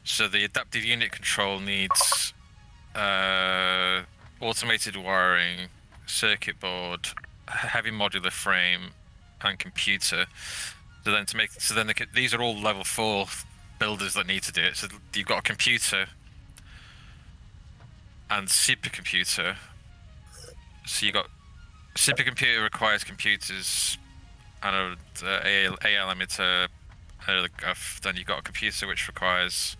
So the adaptive unit control needs automated wiring, circuit board, heavy modular frame, and computer. So then these are all level 4 builders that need to do it. So you've got a computer and supercomputer. So you got supercomputer requires computers and a AL emitter. Then you've got a computer which requires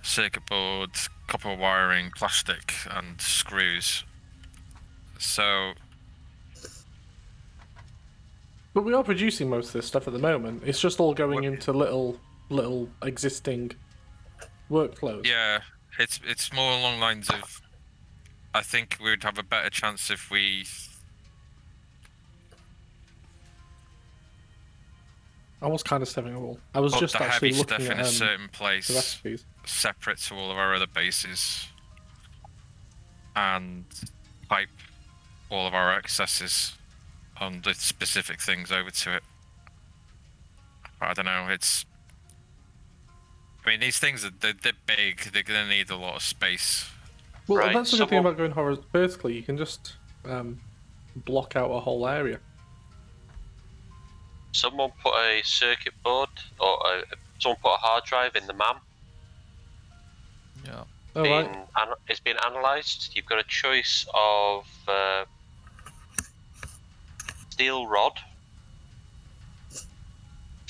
circuit board, copper wiring, plastic, and screws. So. But we are producing most of this stuff at the moment. It's just all going into little existing workflows. Yeah, it's more along lines of. I think we would have a better chance if we. I was kind of stepping a wall. I was put just the actually heavy looking stuff at in a certain the place, recipes. separate to all of our other bases, and pipe all of our excesses on the specific things over to it. I don't know. I mean, these things they're big. They're gonna need a lot of space. Well, Right, that's the good thing about going vertically. You can just block out a whole area. Someone put a circuit board or someone put a hard drive in the MAM. Yeah. It's been analysed. You've got a choice of steel rod,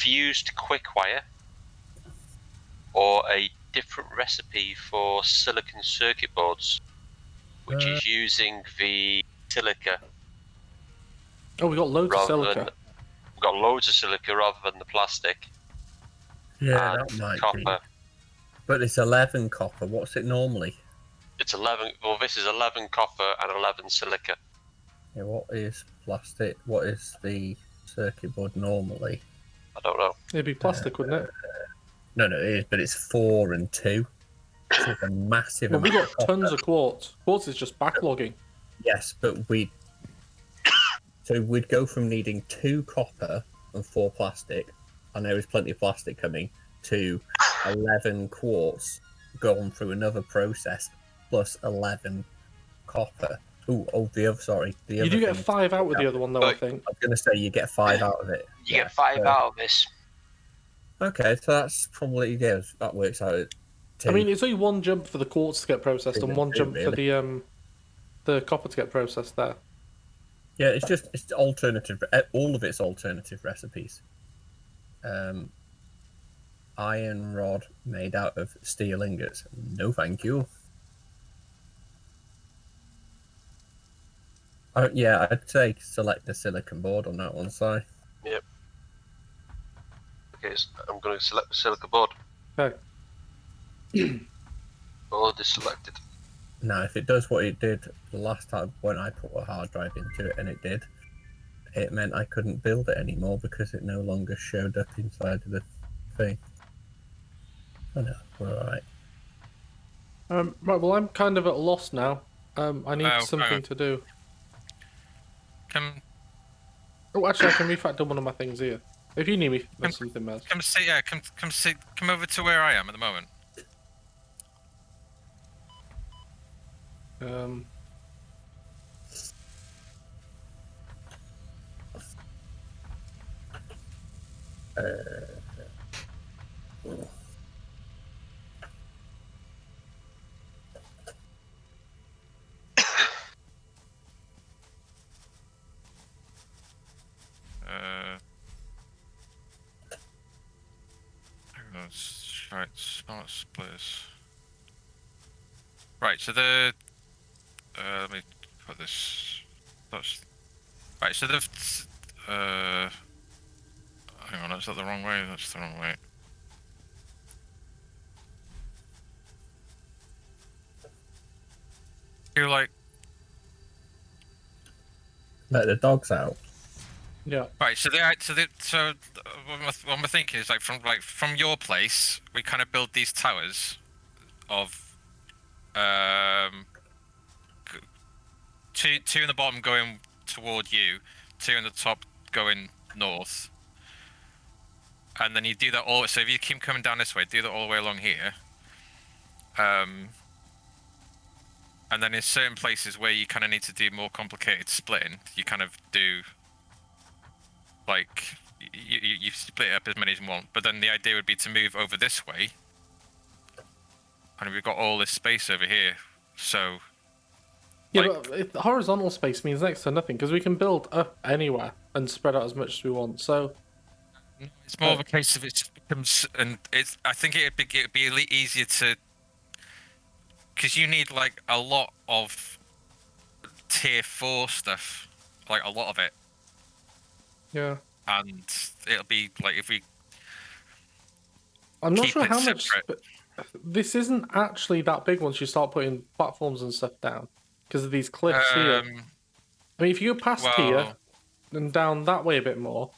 fused quick wire, or a different recipe for silicon circuit boards, which is using the silica. Oh, we got loads of silica. We've got loads of silica rather than the plastic. Yeah, And that might copper. be. But it's 11 copper. What's it normally? It's 11. Well, this is 11 copper and 11 silica. Yeah, what is plastic? What is the circuit board normally? I don't know. It'd be plastic, wouldn't it? No, it is, but it's 4 and 2. So it's a massive Well, we amount got of tons copper. of quartz. Quartz is just backlogging. Yes, but so we'd go from needing 2 copper and 4 plastic, and there is plenty of plastic coming, to 11 quartz going through another process plus 11 copper. The other You do get 5 out with the other one, though, I But- think. I was going to say you get 5 out of it. You get 5 out of this. Okay, so that's probably that works out at 2. I mean, it's only one jump for the quartz to get processed and one jump for really. the copper to get processed there. Yeah, it's alternative. All of it's alternative recipes. Iron rod made out of steel ingots. No, thank you. Yeah, I'd say select the silicon board on that one, Si. Yep. Okay, so I'm going to select the silica board. Okay. Already selected. Now, if it does what it did the last time when I put a hard drive into it, and it did, it meant I couldn't build it anymore because it no longer showed up inside of the thing. Oh no, we're alright. Right, well, I'm kind of at a loss now. I need something to do. Oh, actually, I can refactor one of my things here. If you need me for something, Maz. Come over to where I am at the moment. Right, smart splitters. Right, so the let me put this. Right, so the hang on, is that the wrong way? That's the wrong way. You're like Let the dogs out. Yeah. right. So what I'm thinking is from your place, we kind of build these towers of two in the bottom going toward you, 2 in the top going north, and then you do that all. So if you keep coming down this way, do that all the way along here. And then in certain places where you kind of need to do more complicated splitting, you kind of do like you split it up as many as you want. But then the idea would be to move over this way, and we've got all this space over here. So Yeah, but horizontal space means next to nothing because we can build up anywhere and spread out as much as we want. So it's more of a case of it becomes, and it's. I think it'd be easier to, because you need like a lot of tier 4 stuff, like a lot of it. yeah, And it'll be like if we. I'm not keep sure it how much. separate. This isn't actually that big once you start putting platforms and stuff down because of these cliffs here. I mean, if you go past here and down that way a bit more,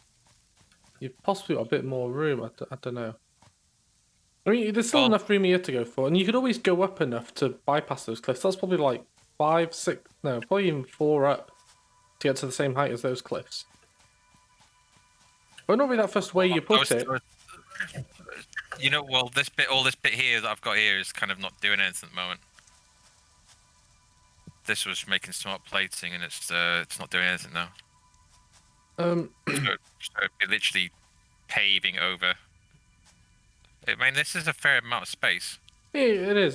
you've possibly got a bit more room. I don't know. I mean, there's still enough room here to go for, and you could always go up enough to bypass those cliffs. That's probably like 5, 6, no, probably even 4 up to get to the same height as those cliffs. But not be that first way you put it. You know, well, all this bit here that I've got here is kind of not doing anything at the moment. This was making smart plating, and it's not doing anything now. So it'd be literally paving over. I mean, this is a fair amount of space. Yeah, it is.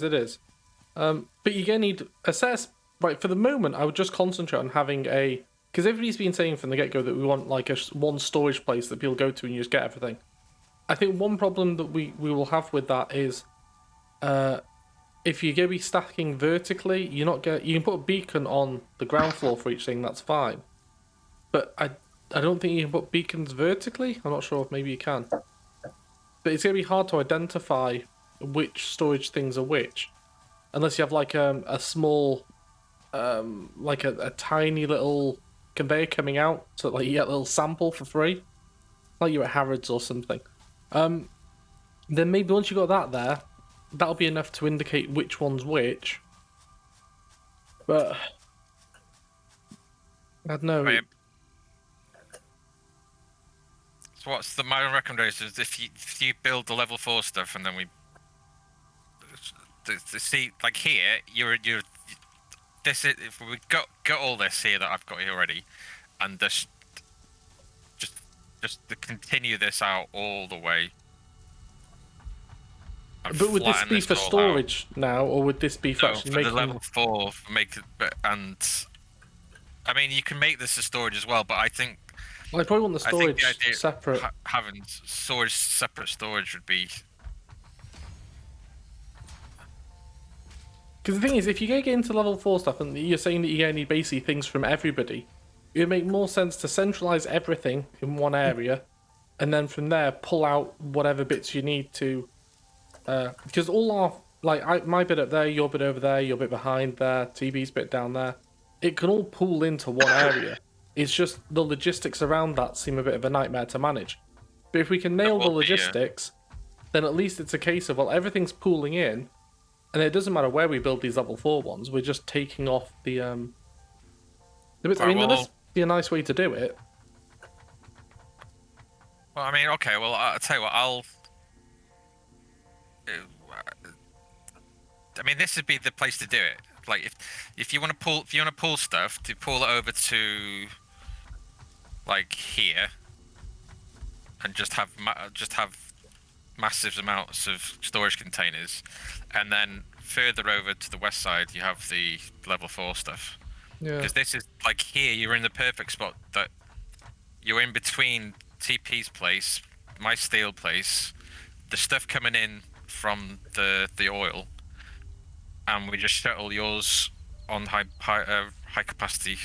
But you're gonna need a set. Right, for the moment, I would just concentrate on having a, because everybody's been saying from the get-go that we want like one storage place that people go to and you just get everything. I think one problem that we will have with that is, if you're going to be stacking vertically, you're not going. You can put a beacon on the ground floor for each thing. That's fine, but I don't think you can put beacons vertically. I'm not sure if maybe you can, but it's going to be hard to identify which storage things are which, unless you have like a small, like a tiny little conveyor coming out, so like you get a little sample for free, like you're at Harrods or something. Then maybe once you got that there, that'll be enough to indicate which one's which. But I don't know. Right. So what's my recommendation is if you build the level 4 stuff and then we see like here you're this is if we got all this here that I've got here already, and this just to continue this out all the way. But would this be for storage now, or would this be for actually for making the level 4? Make it, and I mean you can make this a storage as well, but I think. Well, I probably want the storage separate. Having separate storage would be. Because the thing is, if you get into level 4 stuff and you're saying that you're going to need basically things from everybody, it would make more sense to centralize everything in one area, and then from there pull out whatever bits you need to. Because all our my bit up there, your bit over there, your bit behind there, TV's bit down there, it can all pool into one area. It's just the logistics around that seem a bit of a nightmare to manage. But if we can nail the logistics, then at least it's a case of, well, everything's pooling in, and it doesn't matter where we build these level 4 ones, we're just taking off the bits. I mean, that'd be a nice way to do it. Well, I mean, okay, well, I'll tell you what, I mean, this would be the place to do it. Like, if you want to pull stuff, to pull it over to like here, and just have massive amounts of storage containers, and then further over to the west side you have the level 4 stuff. Yeah. Because this is like here, you're in the perfect spot that you're in between TP's place, my steel place, the stuff coming in from the oil, and we just shuttle yours on high capacity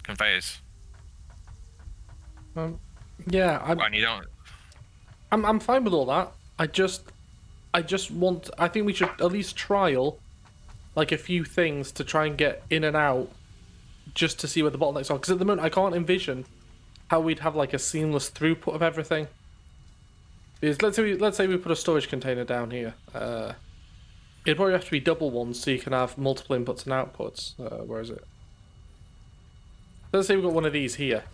conveyors. Yeah, and you don't. I'm fine with all that. I just want. I think we should at least trial like a few things to try and get in and out, just to see where the bottlenecks are. Because at the moment, I can't envision how we'd have like a seamless throughput of everything. Because let's say we put a storage container down here. It'd probably have to be double ones so you can have multiple inputs and outputs. Where is it? Let's say we've got one of these here.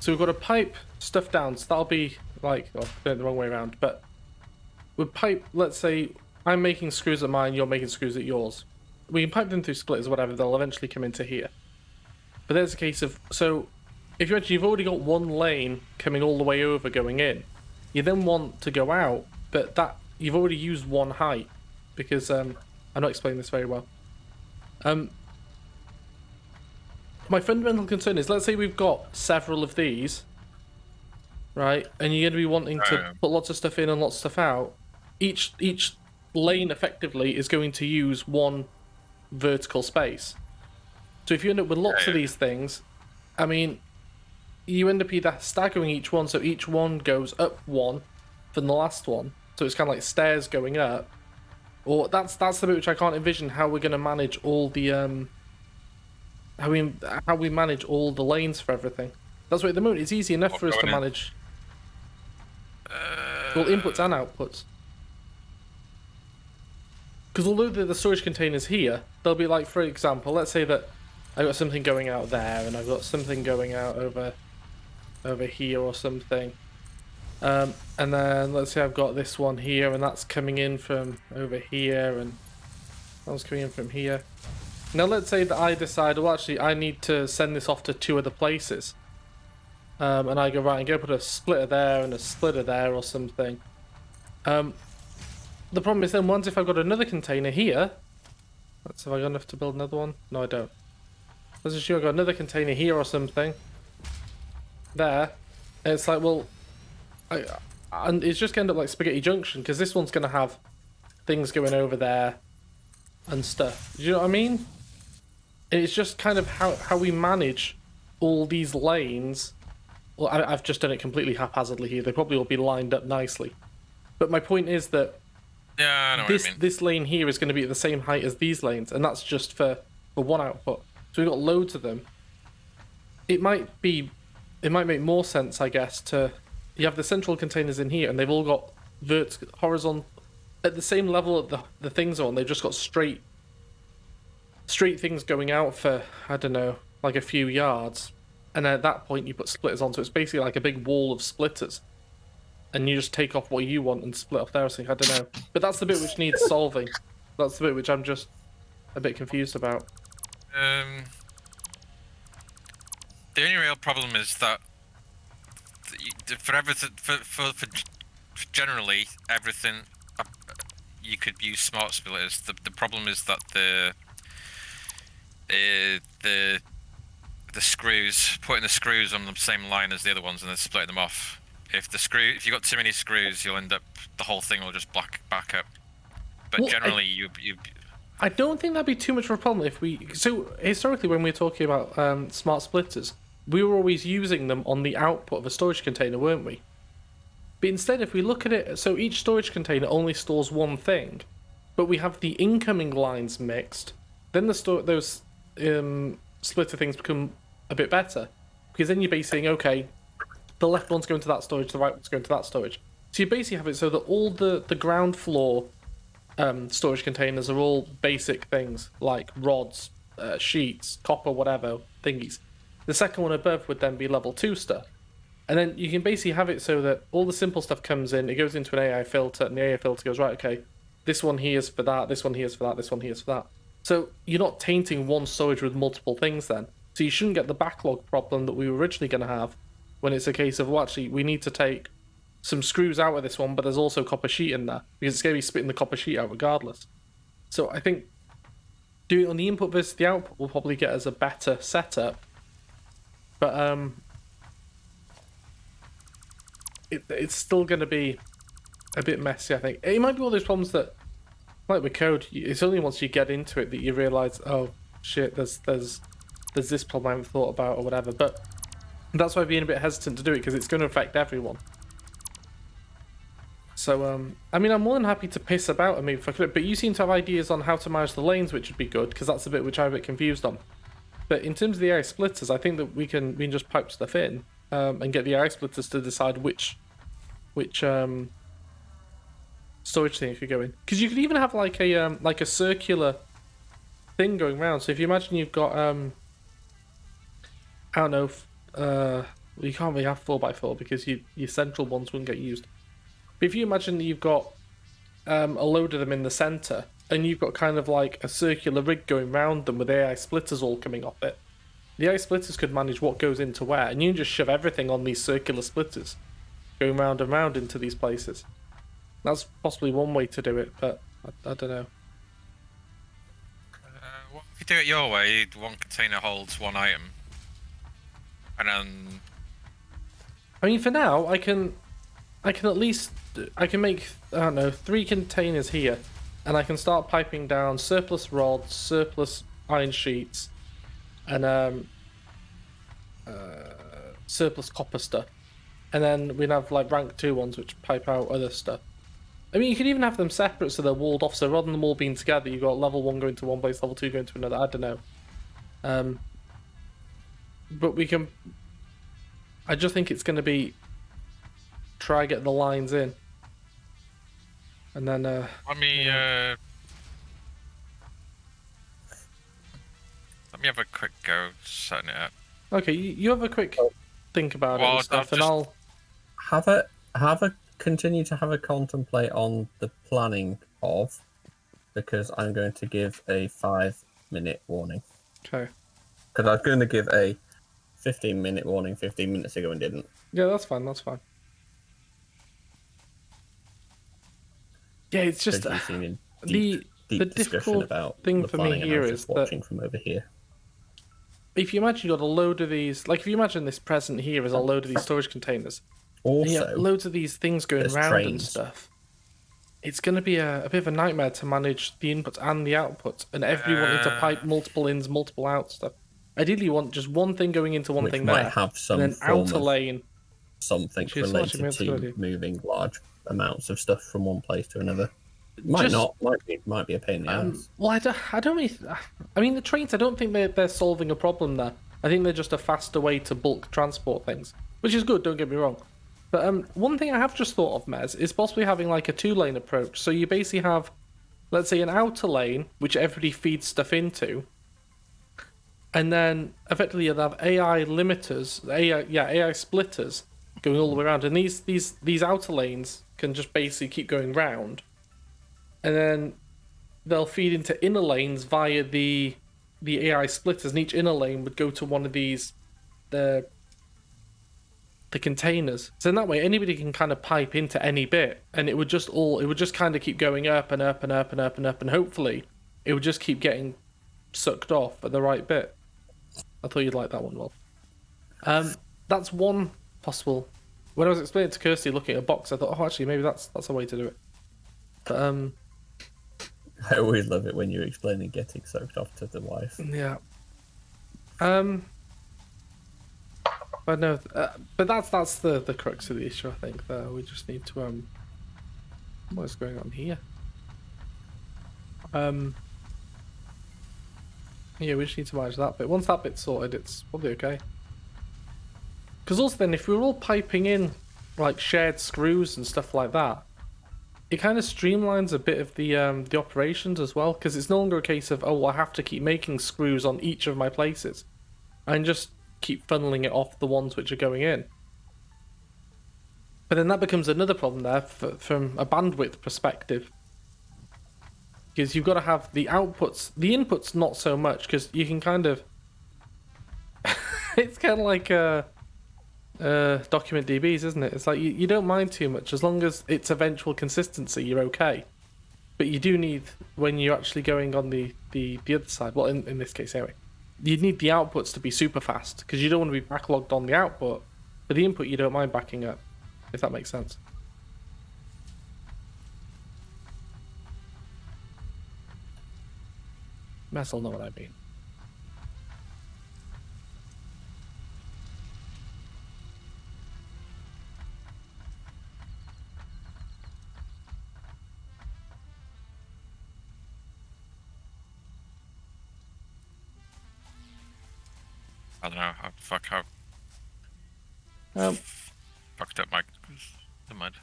So we've got to pipe stuff down. So that'll be like, oh, the wrong way around. But we'd pipe, let's say I'm making screws at mine, you're making screws at yours. We can pipe them through splitters or whatever, they'll eventually come into here. But there's a case of, so if you've already got one lane coming all the way over going in, you then want to go out, but that you've already used one height. Because I'm not explaining this very well. My fundamental concern is, let's say we've got several of these, right? And you're going to be wanting to put lots of stuff in and lots of stuff out. Each lane effectively is going to use one vertical space. So if you end up with lots of these things, I mean, you end up either staggering each one, so each one goes up one from the last one. So it's kind of like stairs going up. Or that's the bit which I can't envision how we're going to manage all the how we manage all the lanes for everything. That's why at the moment it's easy enough for us to manage well, inputs and outputs. Because although the storage containers here, they'll be like, for example, let's say that I've got something going out there and I've got something going out over here or something. And then let's say I've got this one here and that's coming in from over here and that was coming in from here. Now let's say that I decide, well actually I need to send this off to 2 other places. And I go, right, and go put a splitter there and a splitter there or something. The problem is then once if I've got another container here, let's see if I got enough to build another one. No, I don't. Let's assume I've got another container here or something. There. And it's like, well, and it's just going to end up like Spaghetti Junction, because this one's going to have things going over there and stuff. Do you know what I mean? It's just kind of how we manage all these lanes. Well, I've just done it completely haphazardly here. They probably will be lined up nicely. But my point is that Yeah, I know what you mean. this lane here is going to be at the same height as these lanes, and that's just for one output. So we've got loads of them. It might make more sense, I guess, to you have the central containers in here, and they've all got horizontal at the same level that the things are on. They've just got straight things going out for, I don't know, like a few yards, and at that point you put splitters on, so it's basically like a big wall of splitters, and you just take off what you want and split off there. So I don't know, but that's the bit which needs solving. That's the bit which I'm just a bit confused about. The only real problem is that for everything, for generally everything, you could use smart splitters. The problem is that the screws, putting the screws on the same line as the other ones and then splitting them off. If you got too many screws, you'll end up, the whole thing will just back up. But Well, generally, I don't think that'd be too much of a problem if we. So historically, when we were talking about smart splitters, we were always using them on the output of a storage container, weren't we? But instead, if we look at it, so each storage container only stores one thing, but we have the incoming lines mixed. Then those splitter things become a bit better, because then you're basically saying, okay, the left one's going to that storage, the right one's going to that storage. So you basically have it so that all the ground floor storage containers are all basic things like rods, sheets, copper, whatever thingies. The second one above would then be level 2 stuff. And then you can basically have it so that all the simple stuff comes in, it goes into an AI filter, and the AI filter goes, right, okay, this one here is for that, this one here is for that, this one here is for that. So you're not tainting one storage with multiple things then. So you shouldn't get the backlog problem that we were originally going to have, when it's a case of, well, actually, we need to take some screws out of this one, but there's also copper sheet in there, because it's going to be spitting the copper sheet out regardless. So I think doing it on the input versus the output will probably get us a better setup. But it's still going to be a bit messy, I think. It might be one of those problems that, like with code, it's only once you get into it that you realise, oh shit, there's this problem I haven't thought about or whatever. But that's why I'm being a bit hesitant to do it, because it's going to affect everyone. So, I mean, I'm more than happy to piss about and maybe fuck it up, but you seem to have ideas on how to manage the lanes, which would be good, because that's the bit which I'm a bit confused on. But in terms of the AI splitters, I think that we can just pipe stuff in and get the AI splitters to decide which storage thing if you go in. Because you could even have like a circular thing going around. So if you imagine you've got I don't know, you can't really have 4x4 because your central ones wouldn't get used. But if you imagine that you've got a load of them in the center, and you've got kind of like a circular rig going round them with AI splitters all coming off it, the AI splitters could manage what goes into where, and you can just shove everything on these circular splitters going round and round into these places. That's possibly one way to do it, but I don't know. Well, if you do it your way, one container holds one item, and then. I mean, for now, I can make, I don't know, 3 containers here, and I can start piping down surplus rods, surplus iron sheets, and surplus copper stuff. And then we'd have like rank 2 ones which pipe out other stuff. I mean, you could even have them separate so they're walled off, so rather than them all being together, you've got level 1 going to one place, level 2 going to another, I don't know. But we can... I just think it's going to be... try get the lines in. And then... Let me have a quick go setting it up. Okay, you have a quick think about it and stuff, and I'll... Continue to have a contemplate on the planning of, because I'm going to give a 5-minute warning. Okay. Because I was going to give a 15-minute warning 15 minutes ago and didn't. Yeah, that's fine, that's fine. Yeah, it's just deep the discussion difficult about thing the for me planning, and I here was is just watching from over here. If you imagine you got a load of these, like if you imagine this present here is a load of these storage containers, Also, loads of these things going there's round and trains. stuff. It's going to be a bit of a nightmare to manage the inputs and the outputs, and everyone wanting to pipe multiple ins, multiple out stuff. Ideally, you want just one thing going into one which thing might there, have and some then form outer of lane. something Which is related actually a good to idea. moving large amounts of stuff from one place to another. Might Just- not. Might be a pain in the ass. Well, I don't really. I mean, the trains. I don't think they're solving a problem there. I think they're just a faster way to bulk transport things, which is good. Don't get me wrong. But one thing I have just thought of, Mez, is possibly having like a 2-lane approach. So you basically have, let's say, an outer lane which everybody feeds stuff into, and then effectively you'll have AI limiters, AI splitters going all the way around, and these outer lanes can just basically keep going round, and then they'll feed into inner lanes via the AI splitters, and each inner lane would go to one of these the containers. So in that way, anybody can kind of pipe into any bit, and it would just kind of keep going up and up and up and up and up, and hopefully it would just keep getting sucked off at the right bit. I thought you'd like that one, Will. That's one possible. When I was explaining to Kirsty looking at a box, I thought, oh, actually, maybe that's a way to do it. But I always love it when you're explaining getting soaked off to the wife. yeah. But no, but that's the crux of the issue. I think there we just need to what's going on here? Yeah, we just need to manage that bit. Once that bit's sorted, it's probably okay. Because also then, if we're all piping in like shared screws and stuff like that, it kind of streamlines a bit of the operations as well. Because it's no longer a case of, oh, I have to keep making screws on each of my places, and just keep funneling it off the ones which are going in. But then that becomes another problem there from a bandwidth perspective, because you've got to have the outputs, the inputs not so much, because you can kind of it's kind of like document DBs, isn't it? It's like you don't mind too much as long as it's eventual consistency, you're okay. But you do need, when you're actually going on the other side, well, in this case anyway, you need the outputs to be super fast, because you don't want to be backlogged on the output, but the input you don't mind backing up, if that makes sense. Mess will know what I mean. I don't know. I fucked up my. Never mind.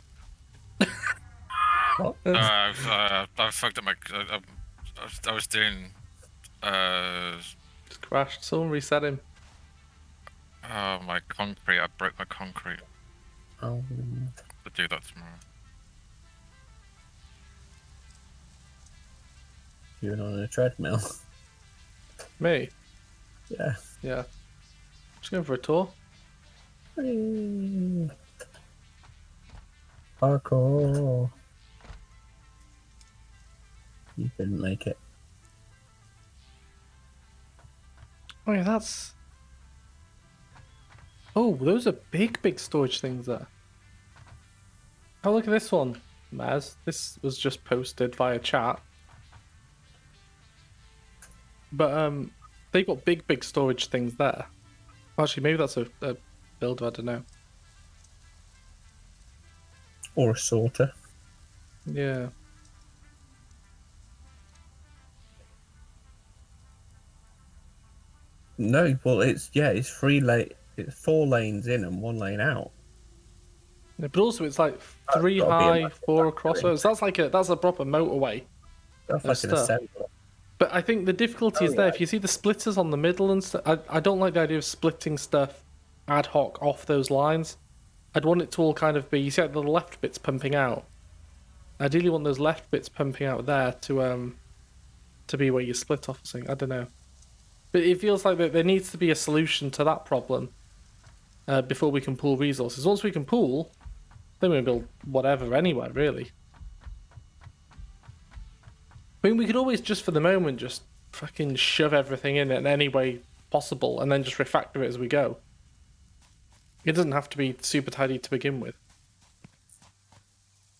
What? I fucked up my. I was doing. Just crashed. Someone reset him. My concrete. I broke my concrete. Oh, I'll do that tomorrow. you're on a treadmill. Me? Yeah. Yeah. Just going for a tour. Parkour. You couldn't make it. Oh yeah, that's... Oh, those are big storage things there. Oh, look at this one, Maz. This was just posted via chat. But, they got big storage things there. Actually, maybe that's a builder, I don't know. Or a sorter. Yeah. No, well, it's 4 lanes in and 1 lane out. Yeah, but also it's like 3 gotta be a high, massive 4 factory. across. So that's a proper motorway. That's Of like an stuff. assembler. But I think the difficulty is there. If you see the splitters on the middle and stuff, I don't like the idea of splitting stuff ad hoc off those lines. I'd want it to all kind of be, you see like the left bits pumping out. I ideally want those left bits pumping out there to be where you split off or something. I don't know. But it feels like there needs to be a solution to that problem before we can pool resources. Once we can pool, then we can build whatever anywhere, really. I mean, we could always, just for the moment, just fucking shove everything in any way possible and then just refactor it as we go. It doesn't have to be super tidy to begin with.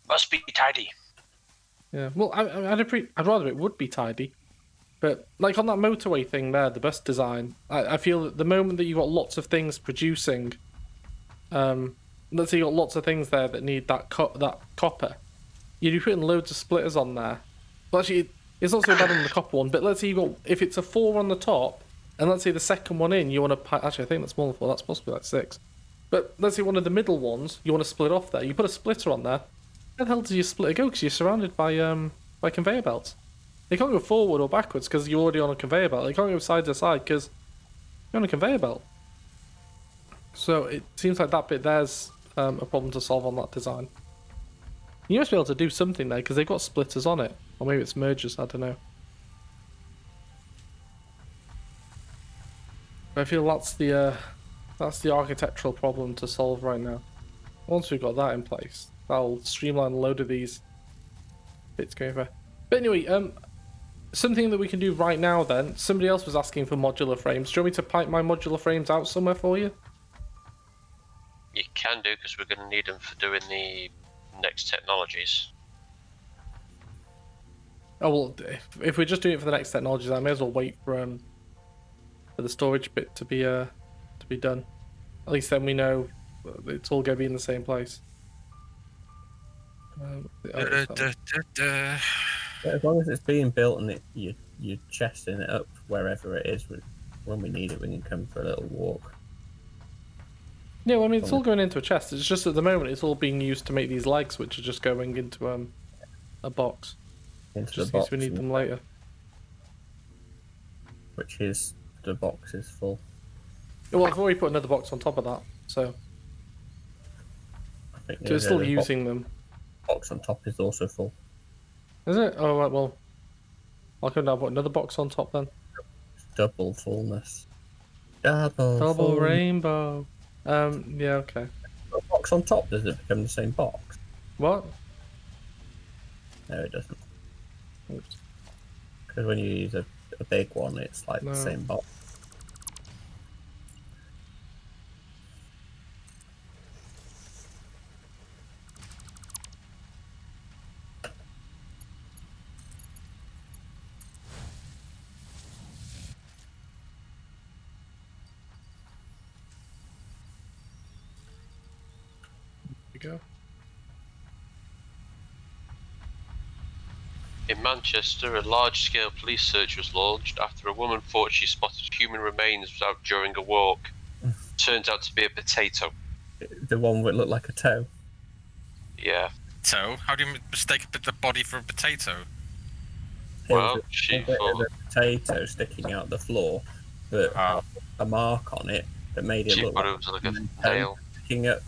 Must be tidy. Yeah, well, I'd rather it would be tidy. But, like, on that motorway thing there, the bus design, I feel that the moment that you've got lots of things producing, let's say you've got lots of things there that need that copper, you'd be putting loads of splitters on there. Well, actually, it's not so bad on the copper one, but let's say if it's a 4 on the top, and let's say the second one in, you want to, actually, I think that's more than 4, that's possibly like 6. But let's say one of the middle ones, you want to split off there, you put a splitter on there, where the hell does your splitter go? Because you're surrounded by conveyor belts. They can't go forward or backwards because you're already on a conveyor belt. They can't go side to side because you're on a conveyor belt. So it seems like that bit there's a problem to solve on that design. You must be able to do something there because they've got splitters on it. Or maybe it's mergers, I don't know. But I feel that's the architectural problem to solve right now. Once we've got that in place, that'll streamline a load of these bits going over. But anyway, something that we can do right now then, somebody else was asking for modular frames. Do you want me to pipe my modular frames out somewhere for you? You can do, because we're going to need them for doing the next technologies. Oh well, if we're just doing it for the next technologies, I may as well wait for the storage bit to be done. At least then we know it's all going to be in the same place. As long as it's being built and you're chesting it up wherever it is, when we need it, we can come for a little walk. Yeah, well, I mean, it's all going into a chest. It's just at the moment it's all being used to make these legs, which are just going into a box. Into Just the in box. case we need them later. Which is, the box is full. Well, I've already put another box on top of that, so I think we're still using them. Box on top is also full. Is it? Oh, right, well, I'll come down and put another box on top then. Double fullness. Double Double rainbow. Yeah, okay. A box on top, does it become the same box? What? No, it doesn't. Oops. Because when you use a big one, it's like the same box. Go. In Manchester, a large-scale police search was launched after a woman thought she spotted human remains out during a walk. Turns out to be a potato. The one that looked like a toe? Yeah. So, how do you mistake the body for a potato? Well, she thought... a potato sticking out the floor, but had a mark on it that made it look like it was like a nail sticking up.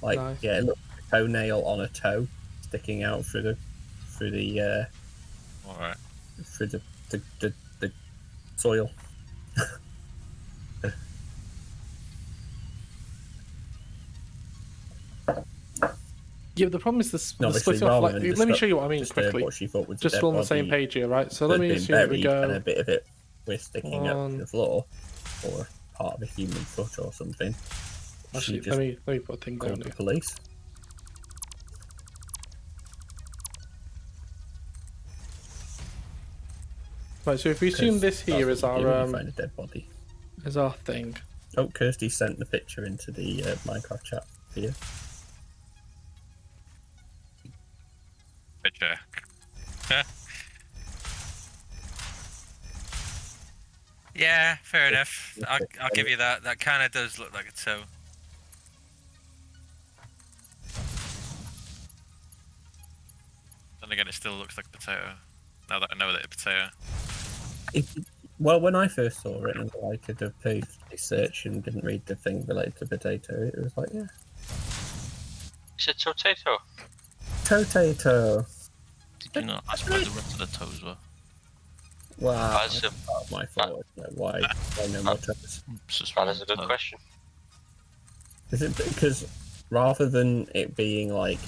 Like, nice. Yeah, it looked like a toenail on a toe sticking out through the all right, through the soil. Yeah, but the problem is the splitting off. Like, let me show you what I mean quickly. What she thought was just on the same page here, right? So let me assume that we go. And a bit of it we're sticking up to the floor, or part of a human foot or something. Actually, let me put a thing down here. Police. Right, so if we assume this here is our find a dead body. Is our thing. Oh, Kirsty sent the picture into the Minecraft chat for you. Picture. Yeah, fair enough. I'll give you that. That kind of does look like a toe. Then again, it still looks like a potato. Now that I know that it's a potato. Well, when I first saw it and I could have paid research and didn't read the thing related to potato, it was like, yeah. It's a potato. Potato. Did you not ask where the rest of the toes were? Wow, that's my fault. Why no more toes? That is a good question. Is it because rather than it being like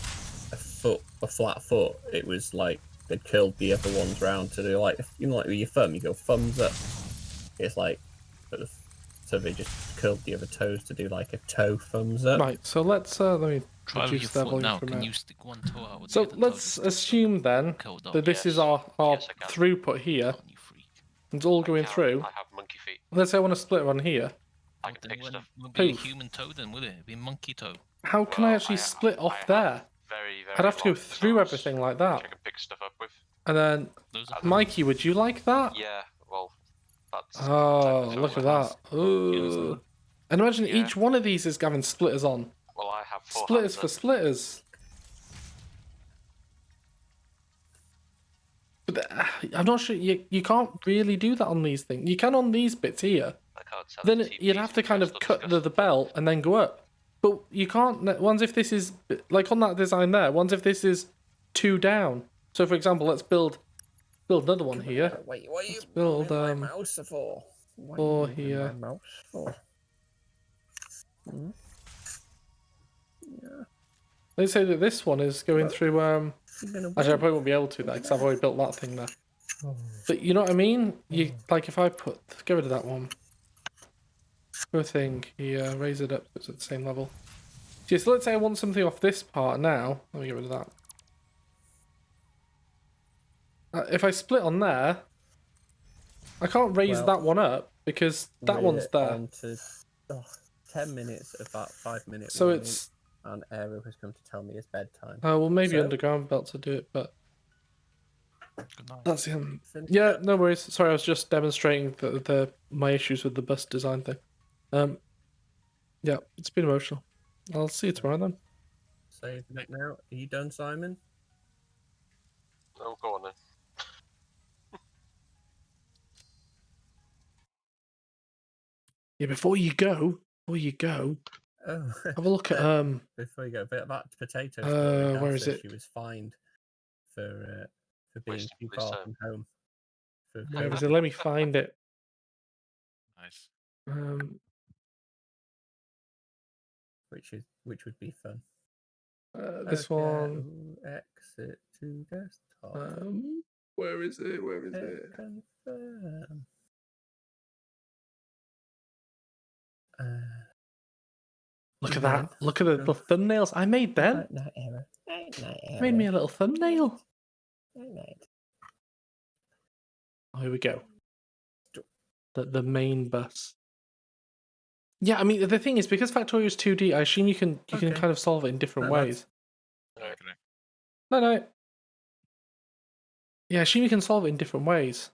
a flat foot, it was like they curled the other ones round to do like, you know, like with your thumb, you go thumbs up. It's like So they just curled the other toes to do like a toe thumbs up. Right, so let's let me Try with your reduce their foot volume now. for a Can minute. you stick one toe out with So the other toe let's just to assume then curled up? that this is Yes. our Yes, I can. throughput here. Can't you freak? It's all I going can. through. I have monkey feet. Let's say I want to split one here. I Oh, can then pick when stuff. it won't be a Poof. human toe then, will it? It'll be a monkey toe. How can I Well, actually split I off have there? Very, very I'd have to go long through toes, everything like which that. I can pick stuff up with. And then, Those are Mikey, would you like that? Yeah, well, that's. Oh, technically look at what I have. that. Ooh. And imagine Yeah. each one of these is having splitters on. Well, I have 4 Splitters hands for up. splitters. But I'm not sure, you can't really do that on these things. You can on these bits here. I can't tell Then the TVs you'd have to kind of just cut the disgusting. belt and then go up. But you can't, ones if this is, like on that design there, ones if this is 2 down. So for example, let's build another one here. Wait, what are you Let's build, moving my mouse for? What are you four moving here. my mouse for? Hmm? Let's say that this one is going through, You're gonna actually I probably won't be able to because I've already built that thing there. But you know what I mean? You, like if I get rid of that one. Go thing here, raise it up so it's at the same level. Okay, so let's say I want something off this part now. Let me get rid of that. If I split on there, I can't raise Well, that one up because that one's there. On to 10 minutes of that 5-minute So warning, it's and Aero has come to tell me it's bedtime. well maybe So- underground belt to do it, but Good night. that's him. Finish Yeah, it. no worries. Sorry, I was just demonstrating my issues with the bus design thing. Yeah, it's been emotional. I'll see you tomorrow then. Save it now. Are you done, Simon? Oh, go on then. Yeah, before you go, Oh, have a look at before you go, but that potato story, where Dad is says it? she was fined for being Wasting too police far time. from home. For Where is it? Let me find it. Nice. which would be fun. This Okay, one. Exit to desktop. Where is it? Where is Hit it? confirm. Look at Yeah. that. Look at the thumbnails I made then. Night error. Night Made me a little thumbnail. Night. Oh, here we go. The main bus. Yeah, I mean the thing is because Factorio is 2D, I assume you can Okay. kind of solve it in different No, that's- ways. Okay. No. Yeah, I assume you can solve it in different ways.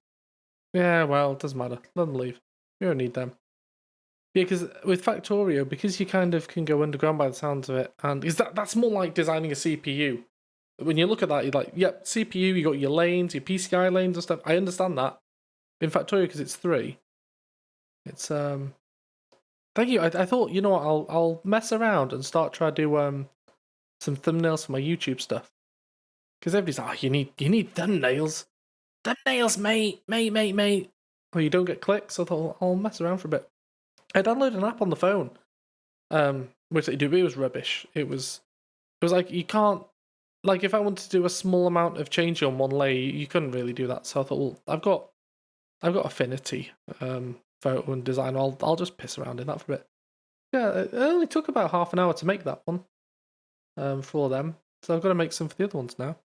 Yeah, well, it doesn't matter. Let them leave. We don't need them. Yeah, because with Factorio, because you kind of can go underground by the sounds of it, and is that's more like designing a CPU. When you look at that, you're like, yep, CPU, you got your lanes, your PCI lanes and stuff. I understand that. In Factorio, because it's 3, it's Thank you. I thought, you know what, I'll mess around and start trying to do some thumbnails for my YouTube stuff. Because everybody's like, oh, you need thumbnails. Thumbnails, mate. Well, you don't get clicks, so I thought I'll mess around for a bit. I downloaded an app on the phone, which it was rubbish. It was like you can't, like if I wanted to do a small amount of change on one layer, you couldn't really do that. So I thought, well, I've got Affinity, photo and design. I'll just piss around in that for a bit. Yeah, it only took about half an hour to make that one, for them. So I've got to make some for the other ones now.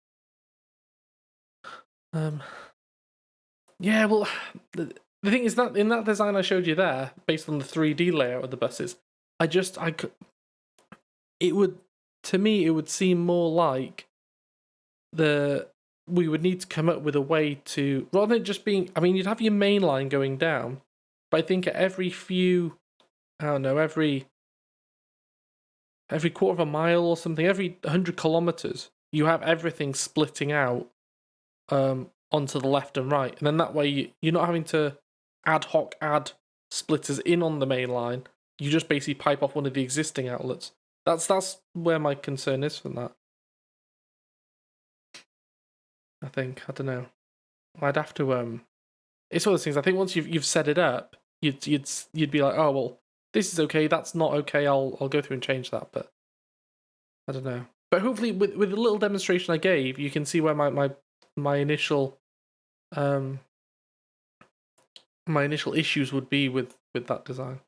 Yeah, well, the thing is that in that design I showed you there, based on the 3D layout of the buses, it would seem more like we would need to come up with a way to, rather than just being, I mean, you'd have your main line going down, but I think at every few, I don't know, every quarter of a mile or something, every 100 kilometers, you have everything splitting out onto the left and right. And then that way you're not having to ad hoc add splitters in on the main line. You just basically pipe off one of the existing outlets. That's where my concern is from that. I think, I don't know. I'd have to it's one of those things. I think once you've set it up, you'd be like, oh well, this is okay, that's not okay, I'll go through and change that, but I don't know. But hopefully with the little demonstration I gave, you can see where my initial issues would be with that design.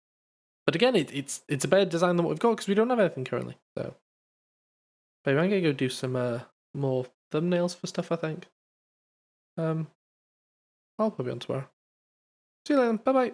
But again, it's a better design than what we've got because we don't have anything currently. So, maybe I'm gonna go do some more thumbnails for stuff. I think. I'll put it on tomorrow. See you later. Bye bye.